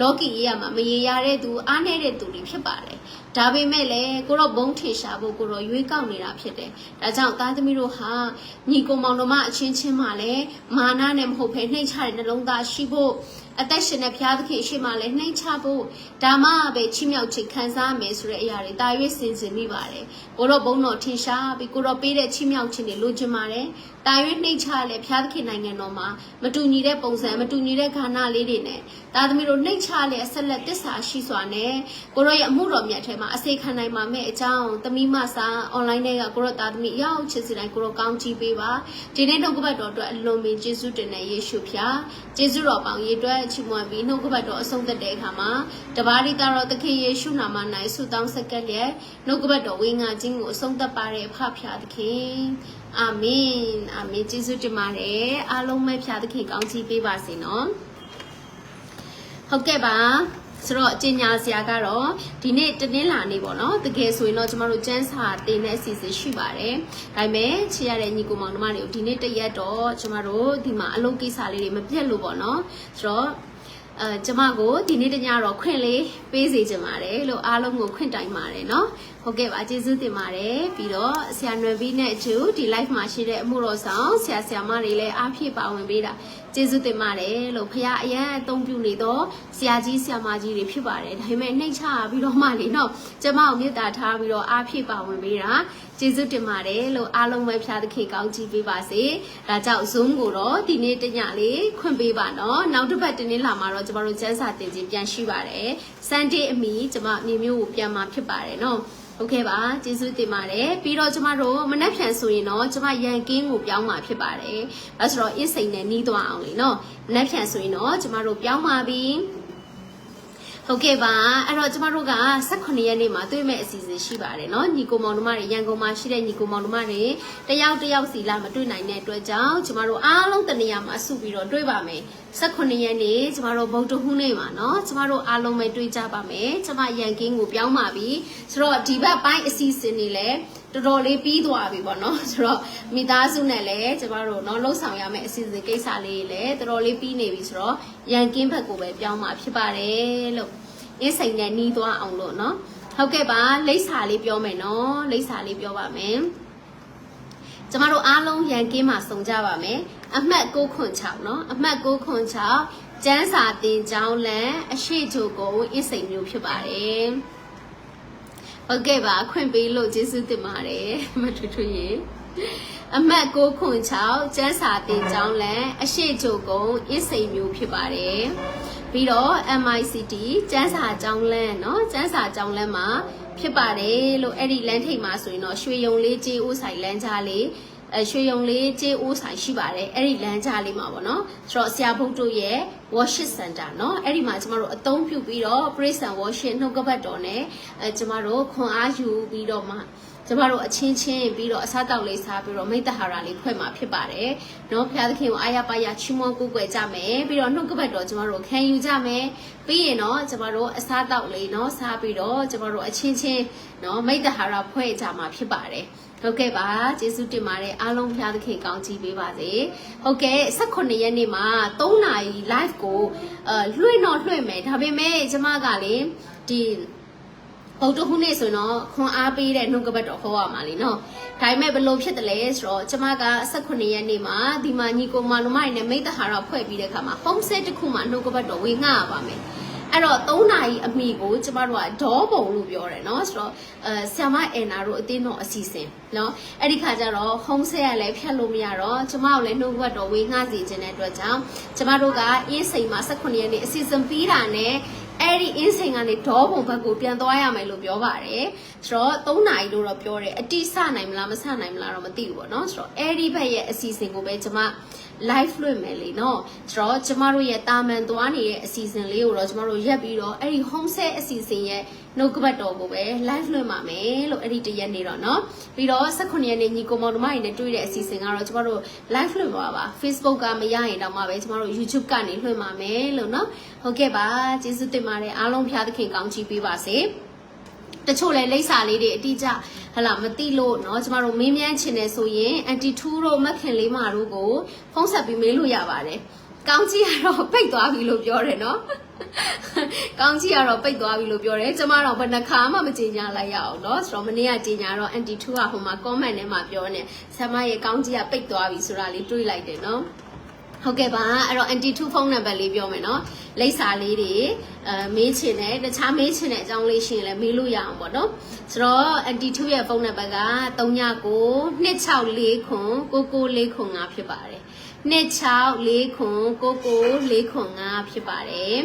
်လောကီရေးရမှာမရေရတဲ့သူအားနည်းတဲ့သူတွေဖြစ်ပါတယ်ဒါပေမဲ့လည်းကိုရောဘုံထင်ရှားဖို့ကိုရောရွေးကောက်နေတာဖြစ်တယ်ဒါကြောင့်သားသမီးတို့ဟာညီကိုမောင်တို့မအချင်းချင်းမှလည်းမာနနဲ့မဟုတ်ဘဲနှိမ့်ချတဲ့နှလုံးသားရှိဖို့အသက်ရှင်တဲ့ဘုရားသခင်ရှိမှလည်းနှိမ့်ချဖို့ဒါမှပဲချီးမြှောက်ခြင်းခံစားမယ်ဆိုတဲ့အရာတွေတာ၍စင်စင်မိပါတယ်ကိုရောဘုံတော်ထင်ရှားပြီးကိုရောပေးတဲ့ချီးမြှောက်ခြင်းတွေလိုချင်ပါတယ်တာ၍နှိမ့်ချလဲဘုရားသခင်နိုင်ငံတော်မှာမတူညီတဲ့ပုံစံမတူညီတဲ့ခန္ဓာလေးတွေနဲ့သားသမီးတို့နှိမ့်ချလဲအဆက်လက်တစ္ဆာရှိစွာနဲ့ကိုရောရဲ့အမှုတော်မြတ်ထဲမှာအစေခံနိုင်မှာမဲ့အကြောင်းသမီးမစာ online တွေကကိုရောသားသမီးရောက်ချစ်စီတိုင်းကိုရောကောင်းချီးပေးပါဒီနေ့နှုတ်ကပတ်တော်အတွက်အလွန်ပင်ကျေးဇူးတင်တဲ့ယေရှုဖျားကျေးဇူးတော်ပေါင်းရေတွက်ချီးမွမ်းပြီးနှုတ်ကပတ်တော်အဆုံးသတ်တဲ့အခါမှာတပါးရိတာတော်သခင်ယေရှုနာမ၌ဆုတောင်းဆက်ကပ်လျက်နှုတ်ကပတ်တော်ဝေငှခြင်းကိုအဆုံးသတ်ပါတဲ့ဖဖျားသခင်အာမင်အာမင်ကျေးဇူးတင်ပါတယ်အားလုံးပဲဖျားသခင်ကောင်းချီးပေးပါစေနော် ဟုတ်ကဲ့ပါဆိုတော့အကျဉ်းညာဆရာကတော့ဒီနေ့တနင်္လာနေ့ပေါ့နော်တကယ်ဆိုရင်တော့ကျမတို့ကျန်းစာတင်တဲ့အစီအစဉ်ရှိပါတယ်ဒါပေမဲ့ချစ်ရတဲ့ညီကိုမောင်နှမတွေကိုဒီနေ့တရက်တော့ကျမတို့ဒီမှာအလုပ်ကိစ္စလေးတွေမပြတ်လို့ပေါ့နော်ဆိုတော့ကျမကိုဒီနေ့တညတော့ခွင့်လေးပေးစေချင်ပါတယ်လို့အားလုံးကိုခွင့်တိုင်ပါတယ်เนาะဟုတ်ကဲ့ပါကျေးဇူးတင်ပါတယ်ပြီးတော့ဆရာနွယ်ပြီးနဲ့အကျူဒီ live မှာရှိတဲ့အမှုတော်ဆောင်ဆရာဆရာမတွေလည်းအားဖြည့်ပါဝင်ပေးတာကျေးဇူးတင်ပါတယ်လို့ဖခင်အရန်အသုံးပြုနေတော့ဆရာကြီးဆရာမကြီးတွေဖြစ်ပါတယ်ဒါပေမဲ့နှိမ့်ချပြီးတော့မှလေเนาะကျမကိုမေတ္တာထားပြီးတော့အားဖြည့်ပါဝင်ပေးတာကျေးဇူးတင်ပါတယ်လို့အားလုံးပဲဖခင်သခင်ကောင်းချီးပေးပါစေဒါကြောင့် Zoom ကိုတော့ဒီနေ့တညလေးခွင့်ပေးပါเนาะနောက်တစ်ပတ်တနေ့လာမှာတော့ကျမတို့ကျန်းစာတင်ခြင်းပြန်ရှိပါတယ် Sunday အမီကျမမြေမျိုးကိုပြန်มาဖြစ်ပါတယ်เนาะโอเคပါကျေးဇူးတင်ပါတယ်ပြီးတော့ကျမတို့မနက်ဖြန်ဆိုရင်တော့ကျမရန်ကင်းကိုပြောင်းมาဖြစ်ပါတယ်အဲဆိုတော့အင်းစိန်နဲ့နီးသွားအောင်လေเนาะမနက်ဖြန်ဆိုရင်တော့ကျမတို့ပြောင်းมาပြီဟုတ်ကဲ့ပါအဲ့တော့ကျမတို့က18ရက်နေ့မှာတွေ့မဲ့အစီအစဉ်ရှိပါတယ်เนาะညီကိုမောင်နှမတွေရန်ကုန်မှာရှိတဲ့ညီကိုမောင်နှမတွေတယောက်စီလာမတွေ့နိုင်တဲ့အတွက်ကြောင့်ကျမတို့အားလုံးတနေရာမှာစုပြီးတော့တွေ့ပါမယ်18ရက်နေ့ကျမတို့ဗုဒ္ဓဟူးနေ့မှာเนาะကျမတို့အားလုံးပဲတွေ့ကြပါမယ်ကျမရန်ကင်းကိုပြောင်းပါပြီဆိုတော့ဒီဘက်ပိုင်းအစီအစဉ်တွေလည်းတော်တော်လေးပြီးသွားပြီပေါ့နော်ဆိုတော့မိသားစုနဲ့လည်းကျမတို့เนาะလှုပ်ဆောင်ရမယ့်အစီအစဉ်ကိစ္စလေးတွေလည်းတော်တော်လေးပြီးနေပြီဆိုတော့ရန်ကင်းဘက်ကိုပဲပြောင်းมาဖြစ်ပါတယ်လို့အင်းစိန်နဲ့နီးသွားအောင်လို့เนาะဟုတ်ကဲ့ပါလိပ်စာလေးပြောမယ်เนาะလိပ်စာလေးပြောပါမယ်ကျမတို့အားလုံးရန်ကင်းမှာစုံကြပါမယ်အမှတ်906เนาะအမှတ်906ကျန်းစာတင်ကျောင်းလမ်းအရှိချိုကုန်းအင်းစိန်မျိုးဖြစ်ပါတယ်ဟုတ်ကဲ့ပါခွင့်ပေးလို့ကျေးဇူးတင်ပါတယ်မထွေထွေရေအမှတ်906ကျန်းစာတင်ကျောင်းလမ်းအရှိချိုကုန်းအင်းစိန်မျိုးဖြစ်ပါတယ်ပြီးတော့ MICT ကျန်းစာကျောင်းလမ်းเนาะကျန်းစာကျောင်းလမ်းမှာဖြစ်ပါတယ်လို့အဲ့ဒီလမ်းထိပ်မှာဆိုရင်တော့ရွှေယုံလေးကျေးဦးဆိုင်လမ်းကြားလေးရွှေယုံလေးကျေးဦးဆိုင်ရှိပါတယ်အဲ့ဒီလမ်းကြားလေးမှာပေါ့နော်ဆိုတော့ဆရာဘုတ်တို့ရဲ့ worship center เนาะအဲ့ဒီမှာကျမတို့အသုံးပြုပြီးတော့ praise and worship နှုတ်ကပတ်တော်နဲ့ကျမတို့ခွန်အားယူပြီးတော့မှကျမတို့အချင်းချင်းပြီးတော့အစားတောက်လေးစားပြီးတော့မိတ္တဟာရလေးဖွဲ့မှာဖြစ်ပါတယ်เนาะဘုရားသခင်ကိုအားရပါရချီးမွမ်းကိုးကွယ်ကြမယ်ပြီးတော့နှုတ်ကပတ်တော်ကျမတို့ခံယူကြမယ်ပြီးရင်တော့ကျမတို့အစားတောက်လေးเนาะစားပြီးတော့ကျမတို့အချင်းချင်းเนาะမိတ္တဟာရဖွဲ့ကြမှာဖြစ်ပါတယ်ဟုတ်ကဲ့ပါကျေးဇူးတင်ပါတယ်အားလုံးဘုရားသခင်ကောင်းချီးပေးပါစေဟုတ်ကဲ့18ရက်နေ့မှာ3နာရီ live ကိုလွှင့်မယ်ဒါပေမဲ့ကျမကလေဒီဗုဒ္ဓဟူးနေ့ဆိုတော့ခွန်အားပေးတဲ့နှုတ်ကပတ်တော်ဟောရမှာလीเนาะဒါပေမဲ့ဘယ်လိုဖြစ်တယ်လဲဆိုတော့ကျမက18ရက်နေ့မှာဒီမှာညီကိုမလူမတွေနဲ့မိတ္တဟာရဖွဲ့ပြီးတဲ့အခါမှာ home set တစ်ခုမှာနှုတ်ကပတ်တော်ဝေငှရပါမယ်အဲ့တော့3နာရီအမိကိုကျမတို့ကဒေါပုံလို့ပြောတယ်เนาะဆိုတော့ဆ iam မအန်နာတို့အတင်းတော်အစီအစဉ်เนาะအဲ့ဒီခါကျတော့ home set ကလည်းဖြတ်လို့မရတော့ကျမတို့လည်းနှုတ်ကပတ်တော်ဝေငှစီခြင်းတဲ့အတွက်ကြောင့်ကျမတို့ကအင်းစိန်မှာ18ရက်နေ့အစီအစဉ်ပြီးတာနဲ့အဲ့ဒီအင်းစိန်ကနေဒေါပုံဘက်ကိုပြန်သွားရမယ်လို့ပြောပါတယ်ဆိုတော့3နာရီလို့တော့ပြောတယ်အတိစနိုင်မလားမစနိုင်မလားတော့မသိဘူးပေါ့နော်ဆိုတော့အဲ့ဒီဘက်ရဲ့အစီအစဉ်ကိုပဲကျမ live လွှင့်မယ်လေနော်ဆိုတော့ကျမတို့ရဲ့တာမန်သွားနေတဲ့အစီအစဉ်လေးကိုတော့ကျမတို့ရက်ပြီးတော့အဲ့ဒီ home set အစီအစဉ်ရဲ့နှုတ်ကပတ်တော်ကိုပဲ live လွှင့်ပါမယ်လို့အဲ့ဒီတရက်နေတော့နော်ပြီးတော့18ရက်နေ့ညီကိုမောင်တို့မတွေနဲ့တွေ့တဲ့အစီအစဉ်ကတော့ကျမတို့ live လွှင့်ပါပါ Facebook ကမရရင်တော့မှပဲကျမတို့ YouTube ကနေလွှင့်ပါမယ်လို့နော်ဟုတ်ကဲ့ပါကျေးဇူးတင်ပါတယ်အားလုံးဖျားသခင်ကောင်းချီးပေးပါစေတချို့လဲလိပ်စာလေးတွေအတိအကျဟလာမသိလို့เนาะကျမတို့မေးမြန်းချင်တယ်ဆိုရင်အန်တီ2တို့မခင်လေးမတို့ကိုဖုန်းဆက်ပြီးမေးလို့ရပါတယ်ကောင်းကြီးကတော့ပိတ်သွားပြီလို့ပြောတယ်เนาะကောင်းကြီးကတော့ပိတ်သွားပြီလို့ပြောတယ်ကျမတော့ဘယ်နှခါမှမကြေညာလိုက်ရအောင်เนาะဆိုတော့မနေ့ကကြေညာတော့အန်တီ2ကဟိုမှာ comment ထဲမှာပြောနေဆမရဲ့ကောင်းကြီးကပိတ်သွားပြီဆိုတာလေးတွေးလိုက်တယ်เนาะဟုတ်ကဲ့ပါအဲ့တော့ anti 2 ဖုန်းနံပါတ်လေးပြောမယ်နော်လိပ်စာလေးတွေမေးချင်တယ်တခြားမေးချင်တဲ့အကြောင်းလေးရှိရင်လည်းမေးလို့ရအောင်ပေါ့နော်ဆိုတော့ anti 2ရဲ့ဖုန်းနံပါတ်က3992649945ဖြစ်ပါတယ်26449945ဖြစ်ပါတယ်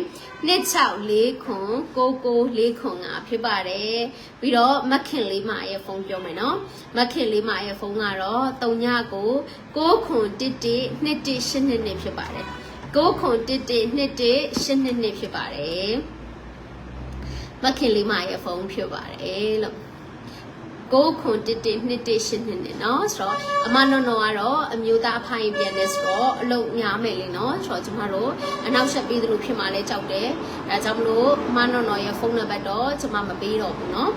26449945ဖြစ်ပါတယ်ပြီးတော့မခင်လေးမရဲ့ဖုန်းပြောမယ်နော်မခင်လေးမရဲ့ဖုန်းကတော့3999111182ဖြစ်ပါတယ်99111182ဖြစ်ပါတယ်မခင်လေးမရဲ့ဖုန်းဖြစ်ပါတယ်လို့ ကိုခွန်1ရှင်နေနော်ဆိုတော့အမနော်နော်ကတော့အမျိုးသားအဖိုင်ပြန်နေဆိုတော့အလုပ်များမယ်လေနော်ဆိုတော့ကျမတို့အနောက်ဆက်ပေးသလိုဖြစ်မှလဲကြောက်တယ်ဒါကြောင့်မလို့အမနော်နော်ရဲ့ဖုန်းနံပါတ်တော့ကျမမပေးတော့ဘူးနော်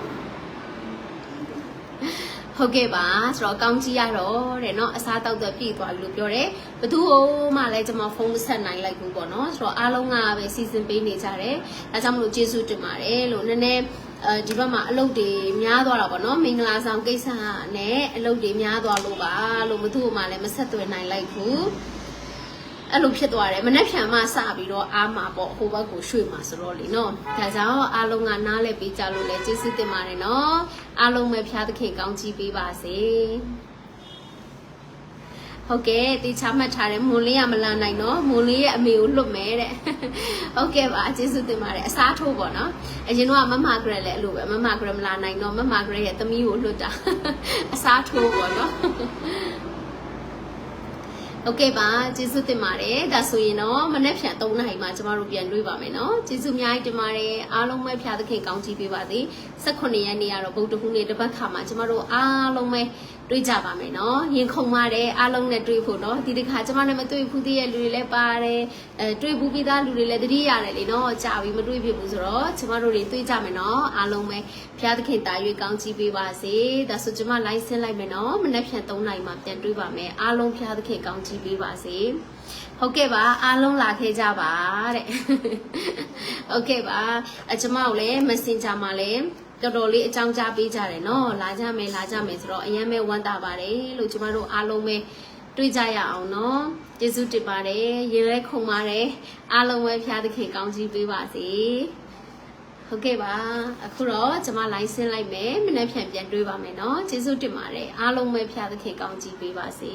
ဟုတ်ကဲ့ပါဆိုတော့ကောင်းကြီးရတော့တဲ့เนาะအစားတောက်တော့ပြည့်သွားပြီလို့ပြောတယ်ဘသူ့မှလည်းကျွန်မဖုန်းမဆက်နိုင်လိုက်ဘူးပေါ့เนาะဆိုတော့အားလုံးကပဲစီစဉ်ပေးနေကြတယ်ဒါကြောင့်မလို့ကျေးဇူးတင်ပါတယ်လို့နည်းနည်းဒီဘက်မှာအလုပ်တွေများသွားတာပေါ့เนาะမင်္ဂလာဆောင်ကိစ္စနဲ့အလုပ်တွေများသွားလို့ပါလို့ဘသူ့မှလည်းမဆက်သွယ်နိုင်လိုက်ဘူးအဲ့လိုဖြစ်သွားတယ်မနေ့ဖြန်မှစပြီးတော့အားမှာပေါ့ဟိုဘက်ကိုရွှေ့မှာဆိုတော့လေနော်ဒါကြောင့်အားလုံးကနားလဲပေးကြလို့လဲကျေးဇူးတင်ပါတယ်နော်အားလုံးပဲဖျားသခင်ကောင်းချီးပေးပါစေဟုတ်ကဲ့တေချာမှတ်ထားတယ်မွန်လေးကမလာနိုင်တော့မွန်လေးရဲ့အမေကိုလွတ်မယ်တဲ့ဟုတ်ကဲ့ပါကျေးဇူးတင်ပါတယ်အစားထိုးပေါ့နော်အရင်တော့မမဂရက်လည်းအဲ့လိုပဲမမဂရက်မလာနိုင်တော့မမဂရက်ရဲ့သမီးကိုလွတ်တာအစားထိုးပေါ့နော်โอเคပါကျေးဇူးတင်ပါတယ်ဒါဆိုရင်တော့မနေ့ဖြန်3နာရီမှာကျမတို့ပြန်တွေ့ပါမယ်เนาะကျေးဇူးအများကြီးတင်ပါတယ်အားလုံးပဲဖျားသခင်ကောင်းချီးပေးပါစေ18ရက်နေ့ကတော့ဗုဒ္ဓဟူးနေ့တစ်ပတ်ခါမှာကျမတို့အားလုံးပဲတွေ့ကြပါမယ်เนาะရင်ခုန်ပါတယ်အားလုံးနဲ့တွေ့ဖို့เนาะဒီတစ်ခါကျမနဲ့မတွေ့ဘူးသေးတဲ့လူတွေလည်းပါတယ်တွေ့ဘူးပြီးသားလူတွေလည်းတတိရတယ်လေเนาะကြာပြီမတွေ့ဖြစ်ဘူးဆိုတော့ကျမတို့တွေတွေ့ကြမယ်เนาะအားလုံးပဲဖျားသခင်တာ၍ကောင်းချီးပေးပါစေဒါဆိုကျမလိုင်းဆင်းလိုက်မယ်เนาะမနေ့ဖြန်3နာရီမှာပြန်တွေ့ပါမယ်အားလုံးဖျားသခင်ကောင်းချီးပေးပါစေဟုတ်ကဲ့ပါအားလုံးလာခဲ့ကြပါတဲ့ဟုတ်ကဲ့ပါကျမကိုလည်း Messenger မှာလည်းတော်တော်လေးအကြောင်းကြားပေးကြတယ်เนาะလာကြမယ်ဆိုတော့အရင်ပဲဝမ်းသာပါတယ်လို့ကျမတို့အားလုံးပဲတွေ့ကြရအောင်เนาะကျေးဇူးတင်ပါတယ်ရင်လဲခုန်ပါတယ်အားလုံးပဲဖျားသခင်ကောင်းချီးပေးပါစေဟုတ်ကဲ့ပါအခုတော့ကျမလိုင်းဆင်းလိုက်မယ်မနေ့ပြန်တွေ့ပါမယ်เนาะကျေးဇူးတင်ပါတယ်အားလုံးပဲဖျားသခင်ကောင်းချီးပေးပါစေ